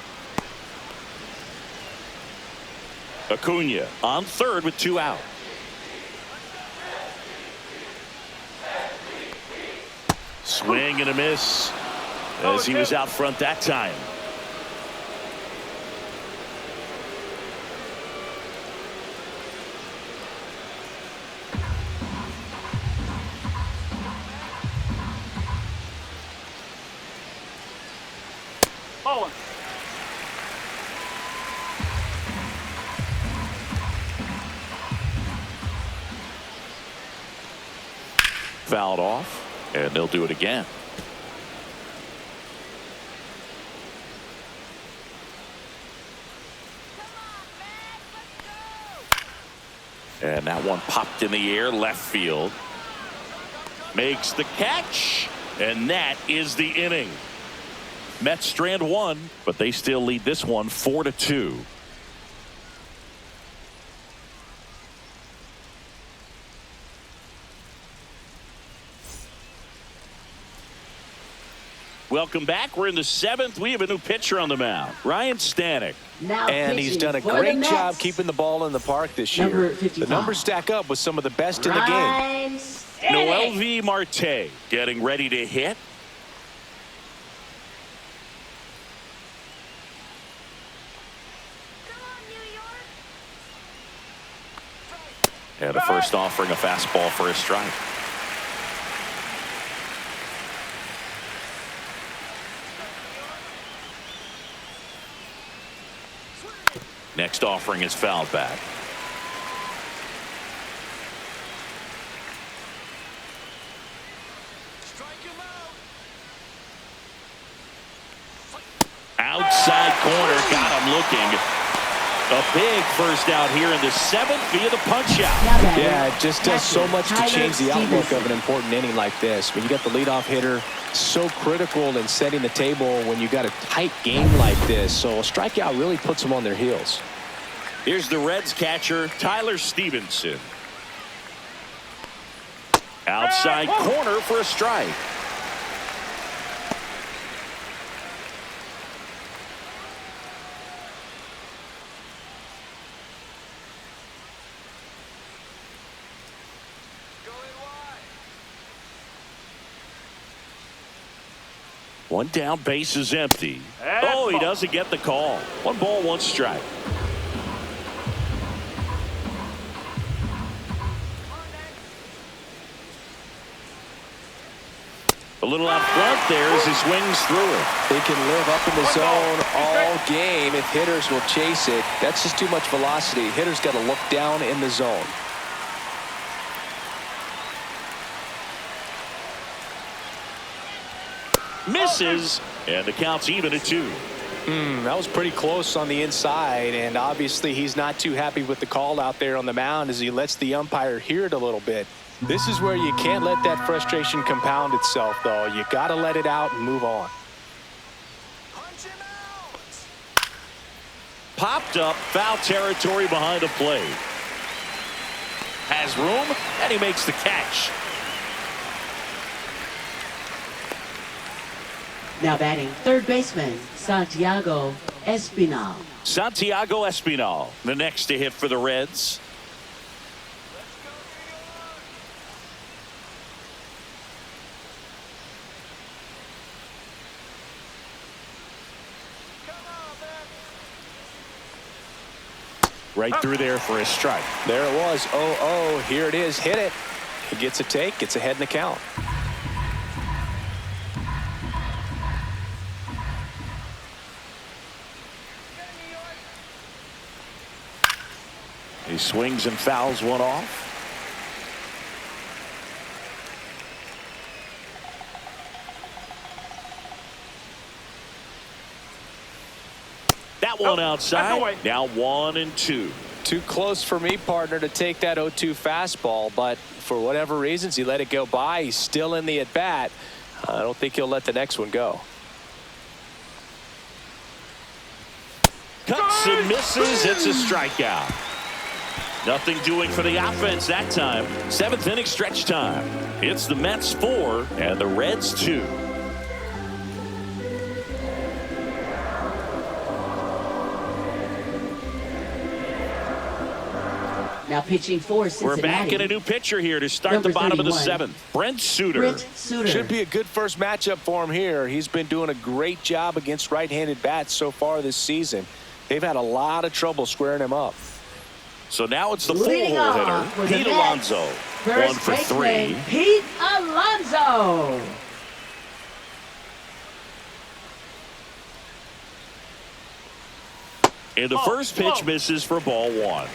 Acuna on third with two out. Swing and a miss as he was out front that time. Bowling. Fouled off, and they'll do it again. And that one popped in the air, left field. Makes the catch, and that is the inning. Mets strand one, but they still lead this one 4-2. Welcome back. We're in the seventh. We have a new pitcher on the mound, Ryan Stanek. And he's done a great job keeping the ball in the park this year. The numbers stack up with some of the best in the game. Mlb Marte getting ready to hit. And the first offering a fastball for a strike. Next offering is fouled back. Outside corner, got him looking. A big first out here in the seventh via the punch out. Yeah, it just does so much to change the outlook of an important inning like this. When you got the leadoff hitter, so critical in setting the table when you got a tight game like this. So a strikeout really puts them on their heels. Here's the Reds catcher, Tyler Stevenson. Outside corner for a strike. One down, base is empty. Oh, he doesn't get the call. 1 ball, 1 strike. A little out front there as he swings through it. They can live up in the zone all game if hitters will chase it. That's just too much velocity. Hitters got to look down in the zone. Misses, and the count's even at 2. That was pretty close on the inside, and obviously he's not too happy with the call out there on the mound as he lets the umpire hear it a little bit. This is where you can't let that frustration compound itself, though. You got to let it out and move on. Popped up, foul territory behind the plate. Has room, and he makes the catch. Now batting, third baseman, Santiago Espinal. Santiago Espinal, the next to hit for the Reds. Right through there for a strike. There it was. 0-0. Here it is. Hit it. He gets a take. Gets ahead in the count. He swings and fouls one off. That one outside. Now 1-2. Too close for me, partner, to take that 0-2 fastball, but for whatever reasons, he let it go by. He's still in the at-bat. I don't think he'll let the next one go. Cuts and misses. It's a strikeout. Nothing doing for the offense that time. Seventh inning stretch time. It's the Mets 4 and the Reds 2. Now pitching for Cincinnati. We're back in a new pitcher here to start Number the bottom of the 31. seventh. Brent Suter. Brent Suter. Should be a good first matchup for him here. He's been doing a great job against right-handed bats so far this season. They've had a lot of trouble squaring him up. So now it's the Leading full off hitter, with the Pete Mets, Alonso. first 1 for baseman, 3. Pete Alonso. And the first pitch misses for ball 1.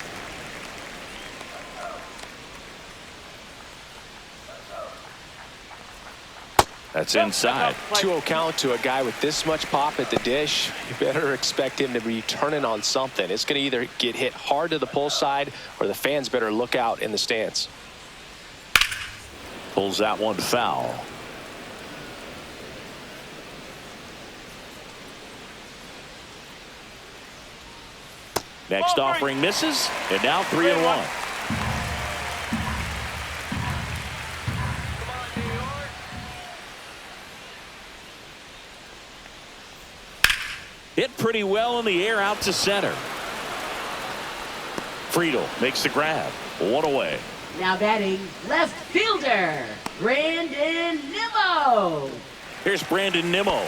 That's inside. 2-0 count to a guy with this much pop at the dish. You better expect him to be turning on something. It's going to either get hit hard to the pull side or the fans better look out in the stands. Pulls that one foul. Next offering misses, and now 3-1. Hit pretty well in the air out to center. Friedel makes the grab. 1 away. Now batting, left fielder, Brandon Nimmo. Here's Brandon Nimmo.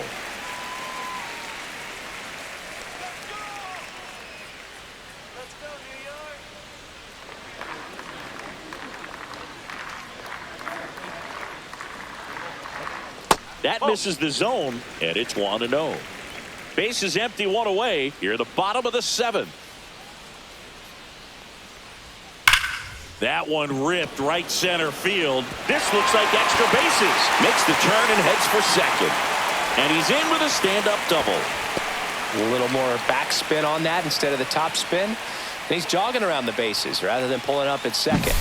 That misses the zone, and it's 1-0. Base is empty, 1 away. Here, the bottom of the 7th. That one ripped right center field. This looks like extra bases. Makes the turn and heads for second. And he's in with a stand-up double. A little more backspin on that instead of the top spin. And he's jogging around the bases rather than pulling up at second.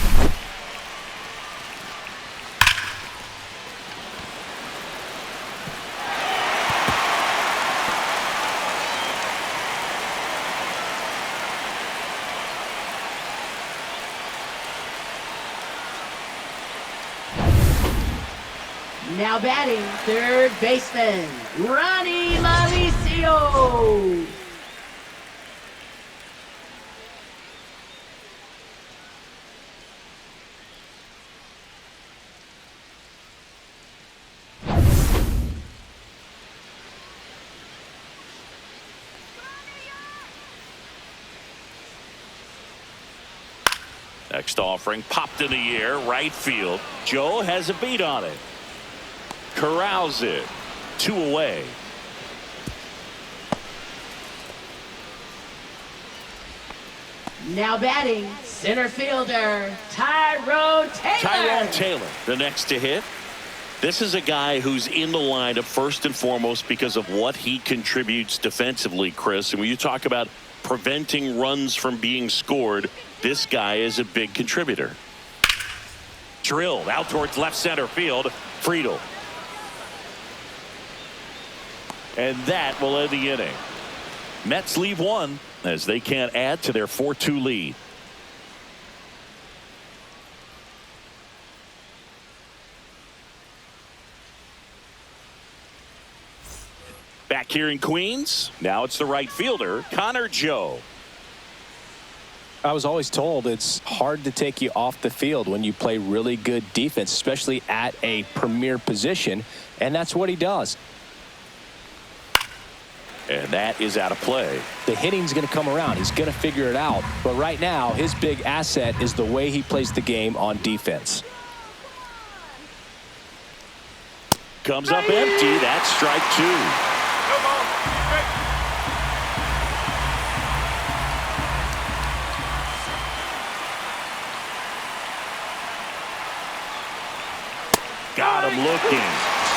Now batting, third baseman, Ronnie Mauricio. Next offering popped in the air, right field. Joe has a beat on it. Corrals it. 2 away. Now batting, center fielder, Tyrone Taylor. Tyrone Taylor, the next to hit. This is a guy who's in the lineup first and foremost because of what he contributes defensively, Chris. And when you talk about preventing runs from being scored, this guy is a big contributor. Drilled out towards left center field. Friedel. And that will end the inning. Mets leave one as they can't add to their 4-2 lead. Back here in Queens, now it's the right fielder, Connor Joe. I was always told it's hard to take you off the field when you play really good defense, especially at a premier position, and that's what he does. And that is out of play. The hitting's going to come around. He's going to figure it out. But right now, his big asset is the way he plays the game on defense. Comes up empty. That's strike two. No ball. Strike. Got him looking.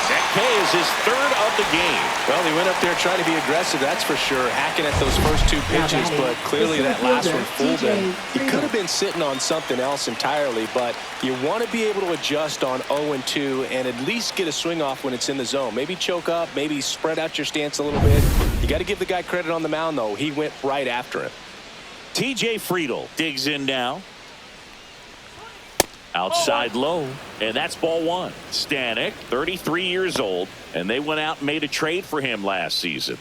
That K is his third of the game. Well, he went up there trying to be aggressive, that's for sure, hacking at those first two pitches, but clearly that last one fooled him. He could have been sitting on something else entirely, but you want to be able to adjust on 0-2 and at least get a swing off when it's in the zone. Maybe choke up, maybe spread out your stance a little bit. You got to give the guy credit on the mound, though. He went right after him. TJ Friedel digs in now. Outside low, and that's ball one. Stanek, 33 years old, and they went out and made a trade for him last season.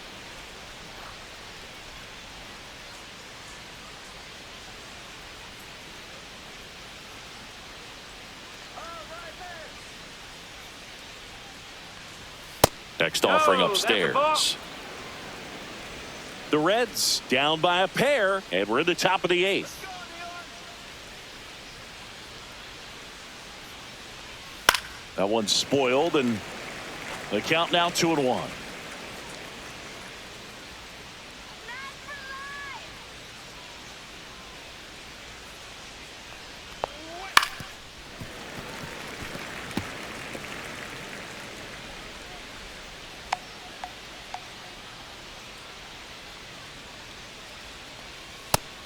Next offering upstairs. The Reds down by a pair, and we're in the top of the eighth. That one's spoiled, and the count now 2-1.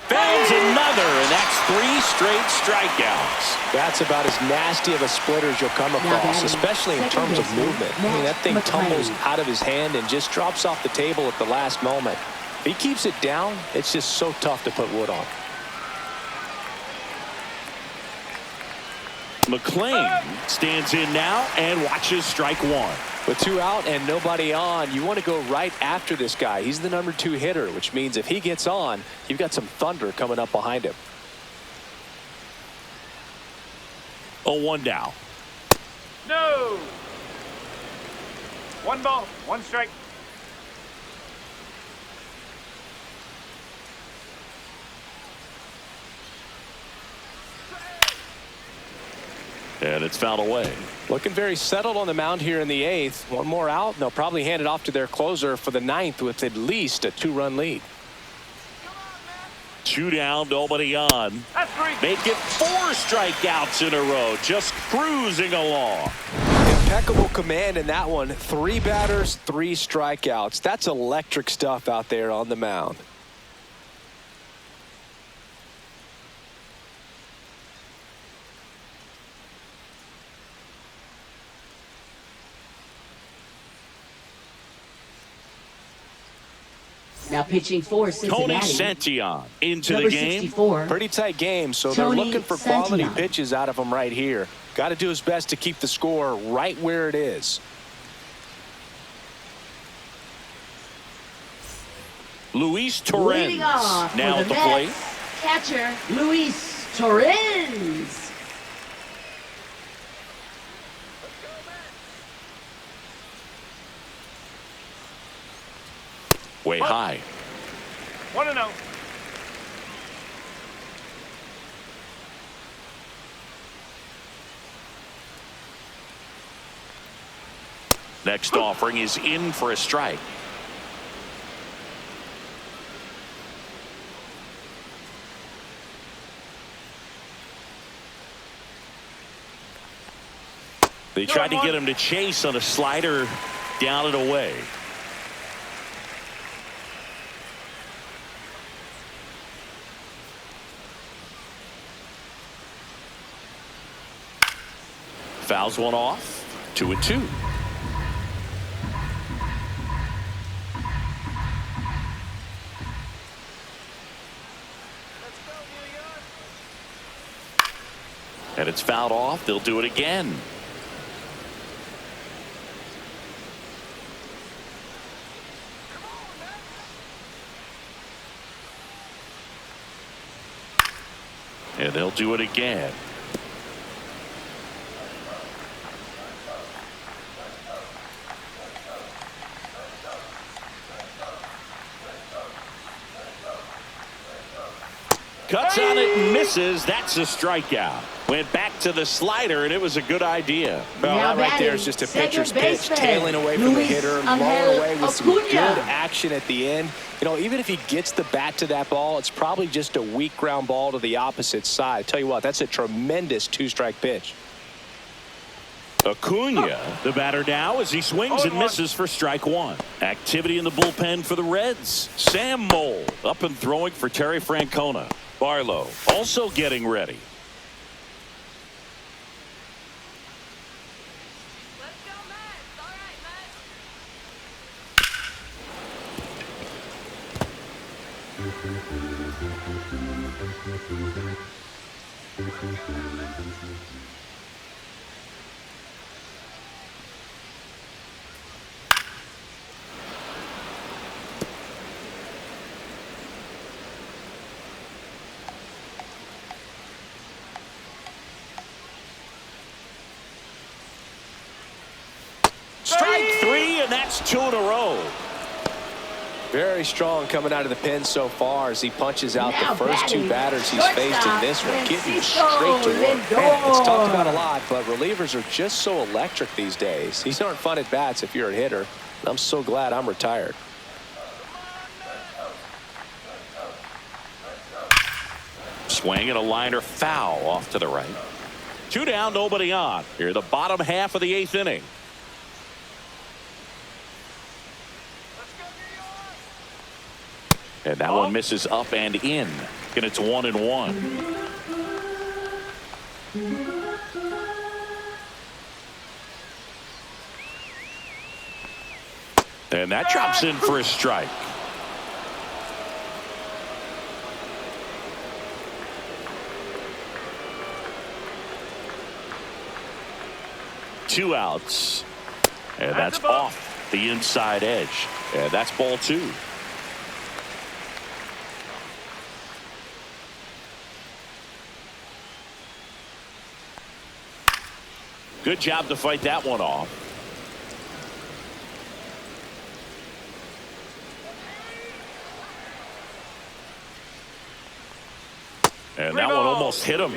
Founds another, and that's 3 straight strikeouts. That's about as nasty of a splitter as you'll come across, especially in terms of movement. I mean, that thing tumbles out of his hand and just drops off the table at the last moment. If he keeps it down, it's just so tough to put wood on. McLean stands in now and watches strike one. With 2 out and nobody on, you want to go right after this guy. He's the number 2 hitter, which means if he gets on, you've got some thunder coming up behind him. 0-1 now. No. 1 ball, 1 strike. And it's fouled away. Looking very settled on the mound here in the 8th. 1 more out, and they'll probably hand it off to their closer for the 9th with at least a 2-run lead. 2 down, nobody on. That's 3. Make it 4 strikeouts in a row, just cruising along. Impeccable command in that one. 3 batters, 3 strikeouts. That's electric stuff out there on the mound. Now pitching for Tony Cincinnati. Santion into Number the game. 64. Pretty tight game, so they're Tony looking for quality Santion. pitches out of him right here. Got to do his best to keep the score right where it is. Luis Leading Torrens off now for at the the plate. Mets, catcher Luis Torrens. Way high. 1-0. Next offering is in for a strike. They tried to get him to chase on a slider down and away. fouls one off. 2-2. And it's fouled off. They'll do it again. And they'll do it again. Cuts on it and misses. That's a strikeout. Went back to the slider, and it was a good idea. Well, that right there is just a pitcher's pitch, tailing away from the hitter, blowing away with some good action at the end. You know, even if he gets the bat to that ball, it's probably just a weak ground ball to the opposite side. Tell you what, that's a tremendous two-strike pitch. Acuna, the batter now, as he swings and misses for strike one. Activity in the bullpen for the Reds. Sam Mole up and throwing for Terry Francona. Barlow also getting ready. Let's go, Mets. All right, Strike three, and that's 2 in a row. Very strong coming out of the pen so far as he punches out the first two batters he's faced in this one, getting straight to work. Man, it's talked about a lot, but relievers are just so electric these days. These aren't fun at bats if you're a hitter. I'm so glad I'm retired. Swing and a liner foul off to the right. 2 down, nobody on. Here, the bottom half of the 8th inning. And that one misses up and in. And it's 1-1. And that drops in for a strike. Two outs. And that's off the inside edge. And that's ball 2. Good job to fight that one off. And that one almost hit him.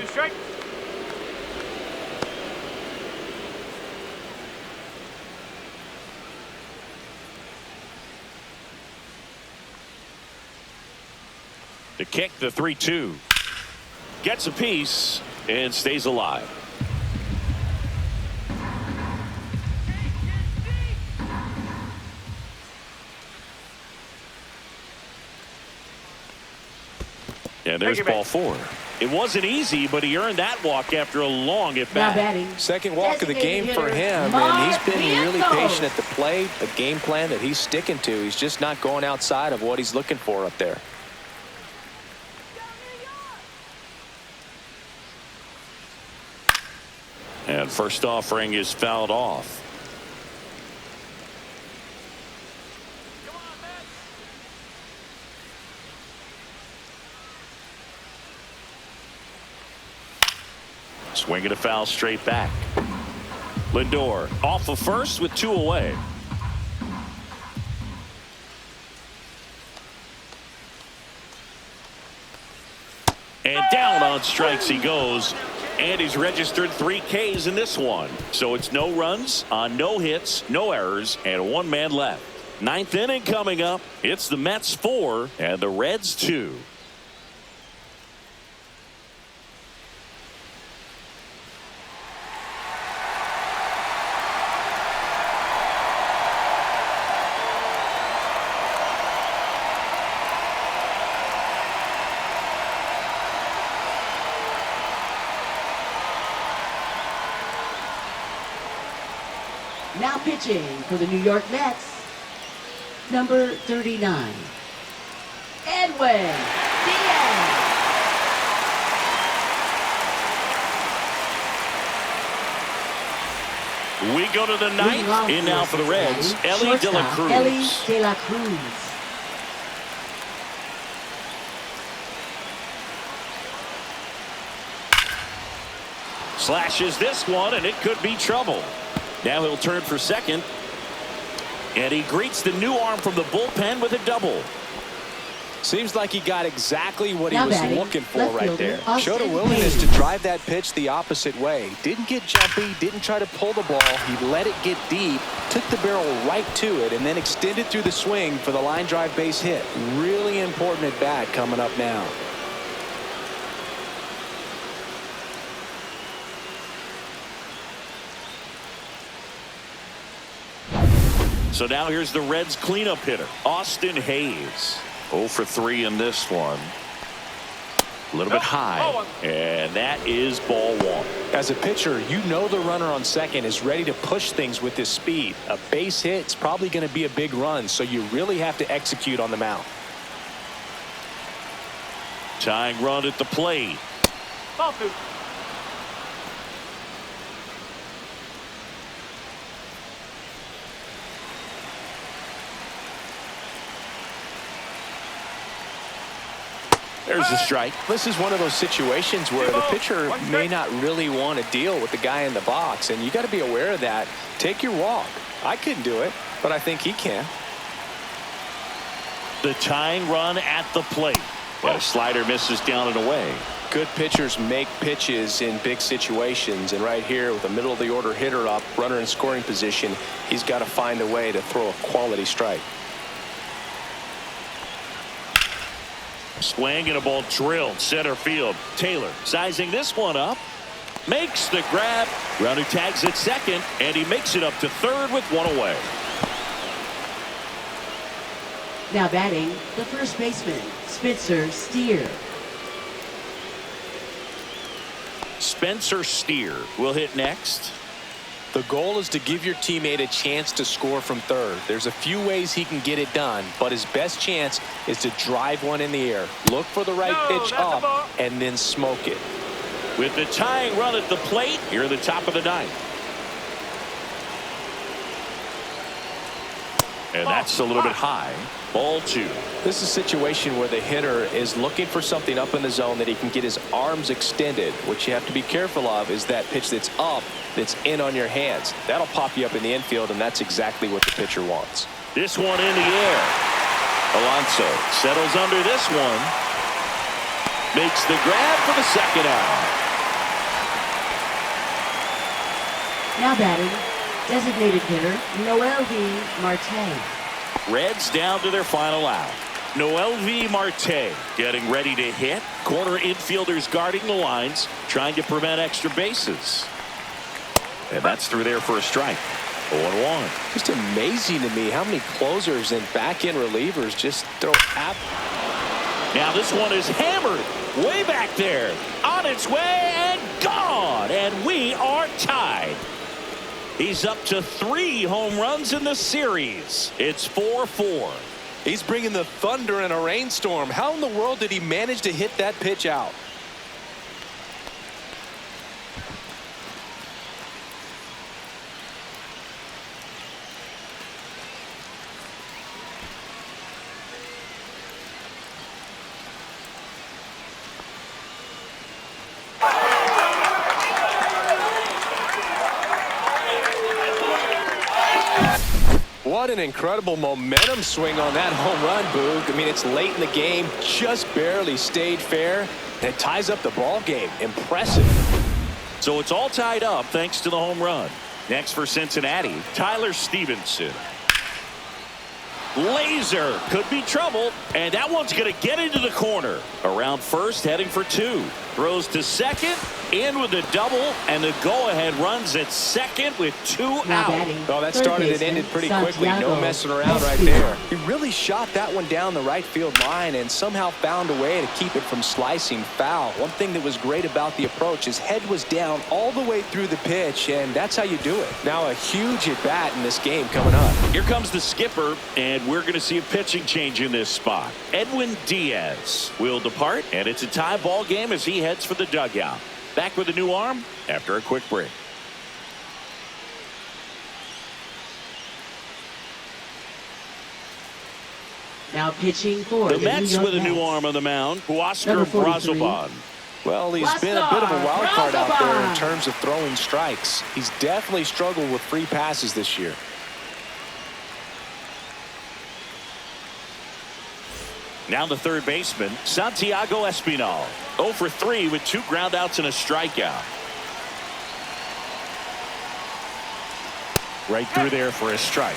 To kick the 3-2. Gets a piece and stays alive. And there's ball 4. It wasn't easy, but he earned that walk after a long at-bat. Second walk of the game for him, and he's been really patient at the plate, a game plan that he's sticking to. He's just not going outside of what he's looking for up there. And first offering is fouled off. Swinging a foul straight back. Lindor off of first with 2 away. And down on strikes he goes. And he's registered 3 Ks in this one. So it's no runs on no hits, no errors, and 1 man left. 9th inning coming up. It's the Mets 4 and the Reds 2. Now pitching for the New York Mets, number 39, Edwin Diaz. We go to the ninth. In now for the Reds, Ellie De La Cruz. Ellie De La Cruz. Slashes this one, and it could be trouble. Now he'll turn for second. And he greets the new arm from the bullpen with a double. Seems like he got exactly what he Now was batting, looking for left right fielder, there. Austin Showed a willingness Hayes. to drive that pitch the opposite way. Didn't get jumpy, didn't try to pull the ball. He let it get deep, took the barrel right to it, and then extended through the swing for the line drive base hit. Really important at bat coming up now. So now here's the Reds cleanup hitter, Austin Hayes. 0 for 3 in this one. A little bit high, and that is ball one. As a pitcher, you know the runner on second is ready to push things with his speed. A base hit's probably going to be a big run, so you really have to execute on the mound. Tying run at the plate. Ball two. There's a strike. This is one of those situations where the pitcher may not really want to deal with the guy in the box, and you got to be aware of that. Take your walk. I couldn't do it, but I think he can. The tying run at the plate. And a slider misses down and away. Good pitchers make pitches in big situations, and right here with a middle of the order hitter up, runner in scoring position, he's got to find a way to throw a quality strike. Swing and a ball drilled center field. Taylor sizing this one up. Makes the grab. Runner tags at second, and he makes it up to third with one away. Now batting, the first baseman, Spencer Steer. Spencer Steer will hit next. The goal is to give your teammate a chance to score from third. There's a few ways he can get it done, but his best chance is to drive one in the air. Look for the right pitch up and then smoke it. With the tying run at the plate, here at the top of the ninth. And that's a little bit high. Ball two. This is a situation where the hitter is looking for something up in the zone that he can get his arms extended. What you have to be careful of is that pitch that's up, that's in on your hands. That'll pop you up in the infield, and that's exactly what the pitcher wants. This one in the air. Alonso settles under this one. Makes the grab for the second out. Now batting, designated hitter, Mlb Marte. Reds down to their final out. Mlb Marte getting ready to hit. Corner infielders guarding the lines, trying to prevent extra bases. And that's through there for a strike. 0-1. Just amazing to me how many closers and back-end relievers just throw up. Now this one is hammered way back there. On its way and gone. And we are tied. He's up to 3 home runs in the series. It's 4-4. He's bringing the thunder in a rainstorm. How in the world did he manage to hit that pitch out? What an incredible momentum swing on that home run, Boog. I mean, it's late in the game, just barely stayed fair, and it ties up the ball game. Impressive. So it's all tied up thanks to the home run. Next for Cincinnati, Tyler Stevenson. Laser could be trouble, and that one's going to get into the corner. Around first, heading for two. Throws to second, in with a double, and the go-ahead runs at second with two out. Oh, that started and ended pretty quickly. No messing around right there. He really shot that one down the right field line and somehow found a way to keep it from slicing foul. One thing that was great about the approach, his head was down all the way through the pitch, and that's how you do it. Now a huge at-bat in this game coming up. Here comes the skipper, and we're going to see a pitching change in this spot. Edwin Diaz will depart, and it's a tie ball game as he heads for the dugout. Back with a new arm after a quick break. Now pitching for the Mets with a new arm on the mound, Oscar Brazoban. Well, he's been a bit of a wild card out there in terms of throwing strikes. He's definitely struggled with free passes this year. Now the third baseman, Santiago Espinal. 0 for 3 with 2 groundouts and a strikeout. Right through there for a strike.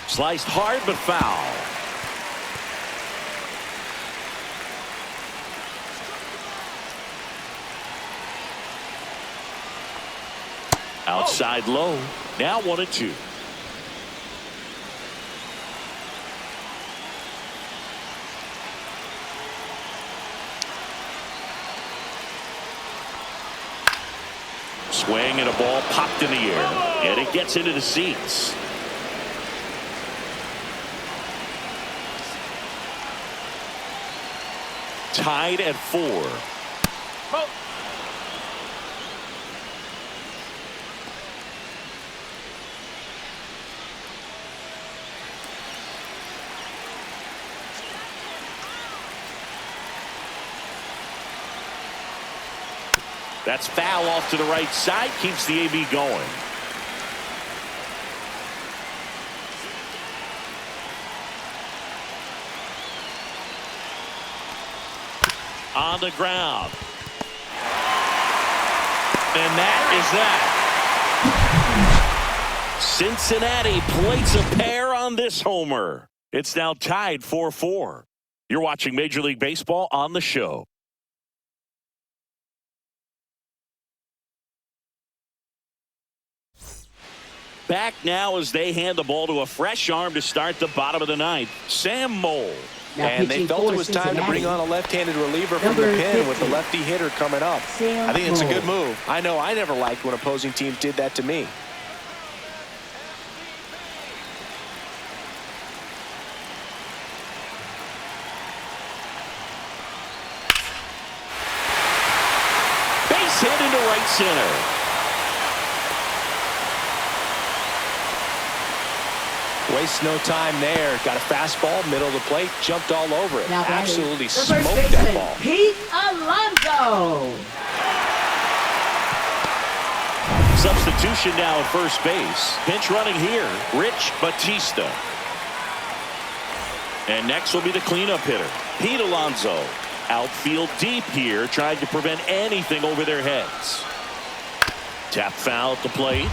Sliced hard but foul. Outside low. Now 1-2. Swing and a ball popped in the air. And it gets into the seats. Tied at 4. That's foul off to the right side. Keeps the AB going. On the ground. And that is that. Cincinnati plates a pair on this homer. It's now tied 4-4. You're watching Major League Baseball on the show. Back now as they hand the ball to a fresh arm to start the bottom of the ninth. Sam Mole. And they felt it was time to bring on a left-handed reliever from the pen with the lefty hitter coming up. I think it's a good move. I know I never liked when opposing teams did that to me. Base hit into right center. Wastes no time there. Got a fastball, middle of the plate, jumped all over it. Now absolutely smoked that ball. Pete Alonso. Substitution now at first base. Pinch running here, Rich Batista. And next will be the cleanup hitter, Pete Alonso. Outfield deep here, trying to prevent anything over their heads. Tap foul at the plate.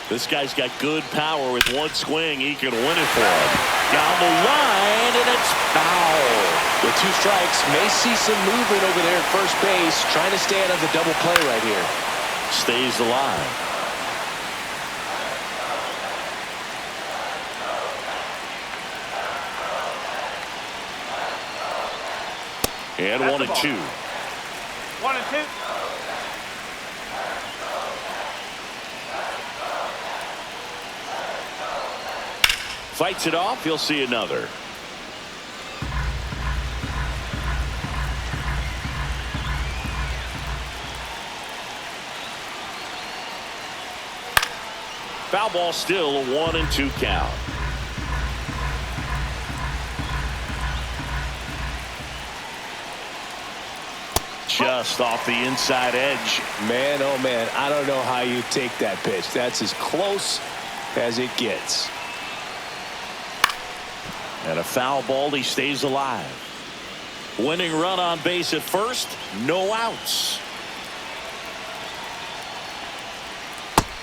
This guy's got good power. With one swing, he can win it for him. Down the line, and it's foul. With 2 strikes, may see some movement over there at first base, trying to stay out of the double play right here. Stays alive. And 1-2. 1-2. Fights it off. He'll see another. Foul ball still, a 1-2 count. Just off the inside edge. Man, oh man, I don't know how you take that pitch. That's as close as it gets. And a foul ball, he stays alive. Winning run on base at first, no outs.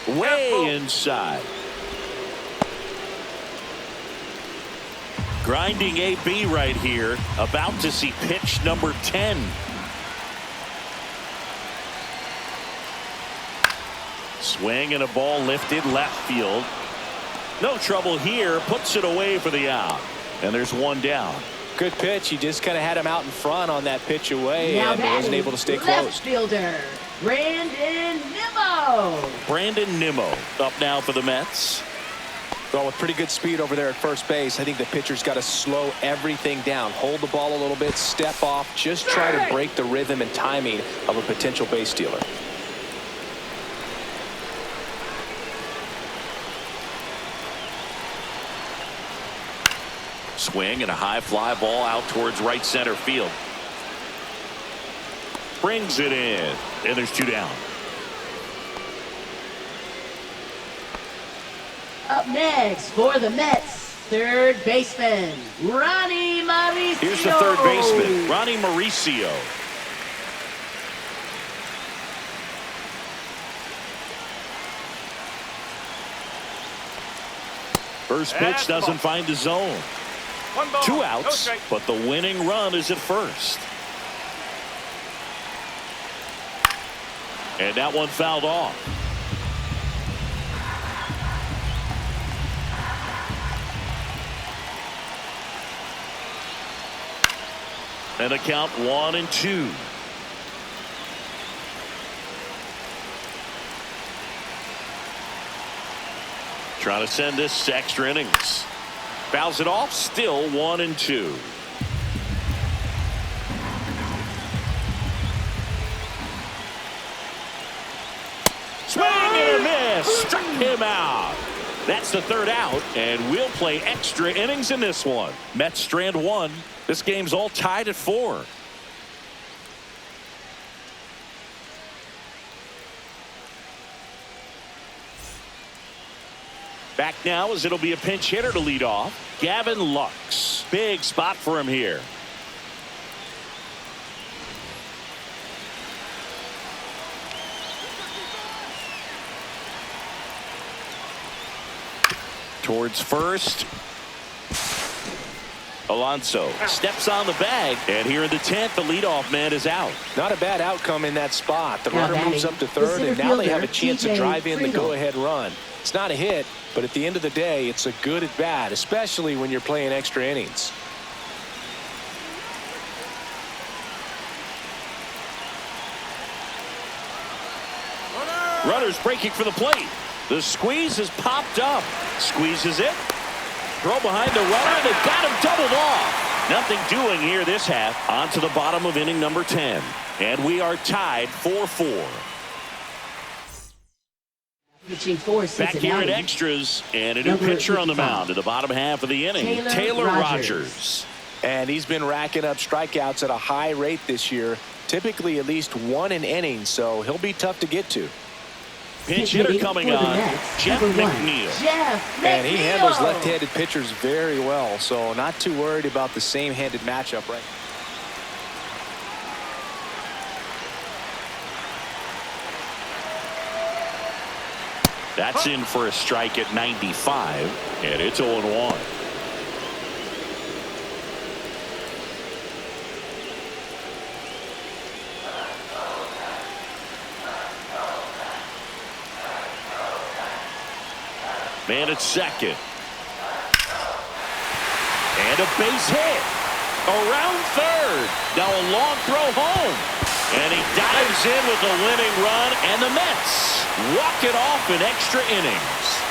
Way inside. Grinding AB right here, about to see pitch number 10. Swing and a ball lifted left field. No trouble here, puts it away for the out. And there's one down. Good pitch. He just kind of had him out in front on that pitch away Now and wasn't able to stay left close. Fielder Brandon Nimmo. Brandon Nimmo up now for the Mets. Well, with pretty good speed over there at first base, I think the pitcher's got to slow everything down. Hold the ball a little bit, step off, just try to break the rhythm and timing of a potential base stealer. Swing and a high fly ball out towards right center field. Brings it in. And there's two down. Up next for the Mets, third baseman Ronnie Mauricio. Here's the third baseman, Ronnie Mauricio. First pitch doesn't find the zone. 2 outs, but the winning run is at first. And that one fouled off. And the count 1-2. Trying to send this to extra innings. Fouls it off, still 1-2. Swing and a miss. Struck him out. That's the third out, and we'll play extra innings in this one. Mets strand 1. This game's all tied at 4. Back now as it'll be a pinch hitter to lead off. Gavin Lux. Big spot for him here. Towards first. Alonso steps on the bag, and here in the 10th, the leadoff man is out. Not a bad outcome in that spot. The runner moves up to third, and now they have a chance to drive in the go-ahead run. It's not a hit, but at the end of the day, it's a good at bat, especially when you're playing extra innings. Runners breaking for the plate. The squeeze has popped up. Squeezes it. Throw behind the runner, and they've got him doubled off. Nothing doing here this half. On to the bottom of inning number 10. And we are tied 4-4. Back here at extras, and a new pitcher on the mound in the bottom half of the inning, Taylor Rogers. And he's been racking up strikeouts at a high rate this year, typically at least 1 an inning, so he'll be tough to get to. Pinch hitter coming on, Jeff McNeil. And he handles left-handed pitchers very well, so not too worried about the same-handed matchup right now. That's in for a strike at 95, and it's 0-1. Man at second. And a base hit. Around third. Now a long throw home. And he dives in with the winning run, and the Mets walk it off in extra innings.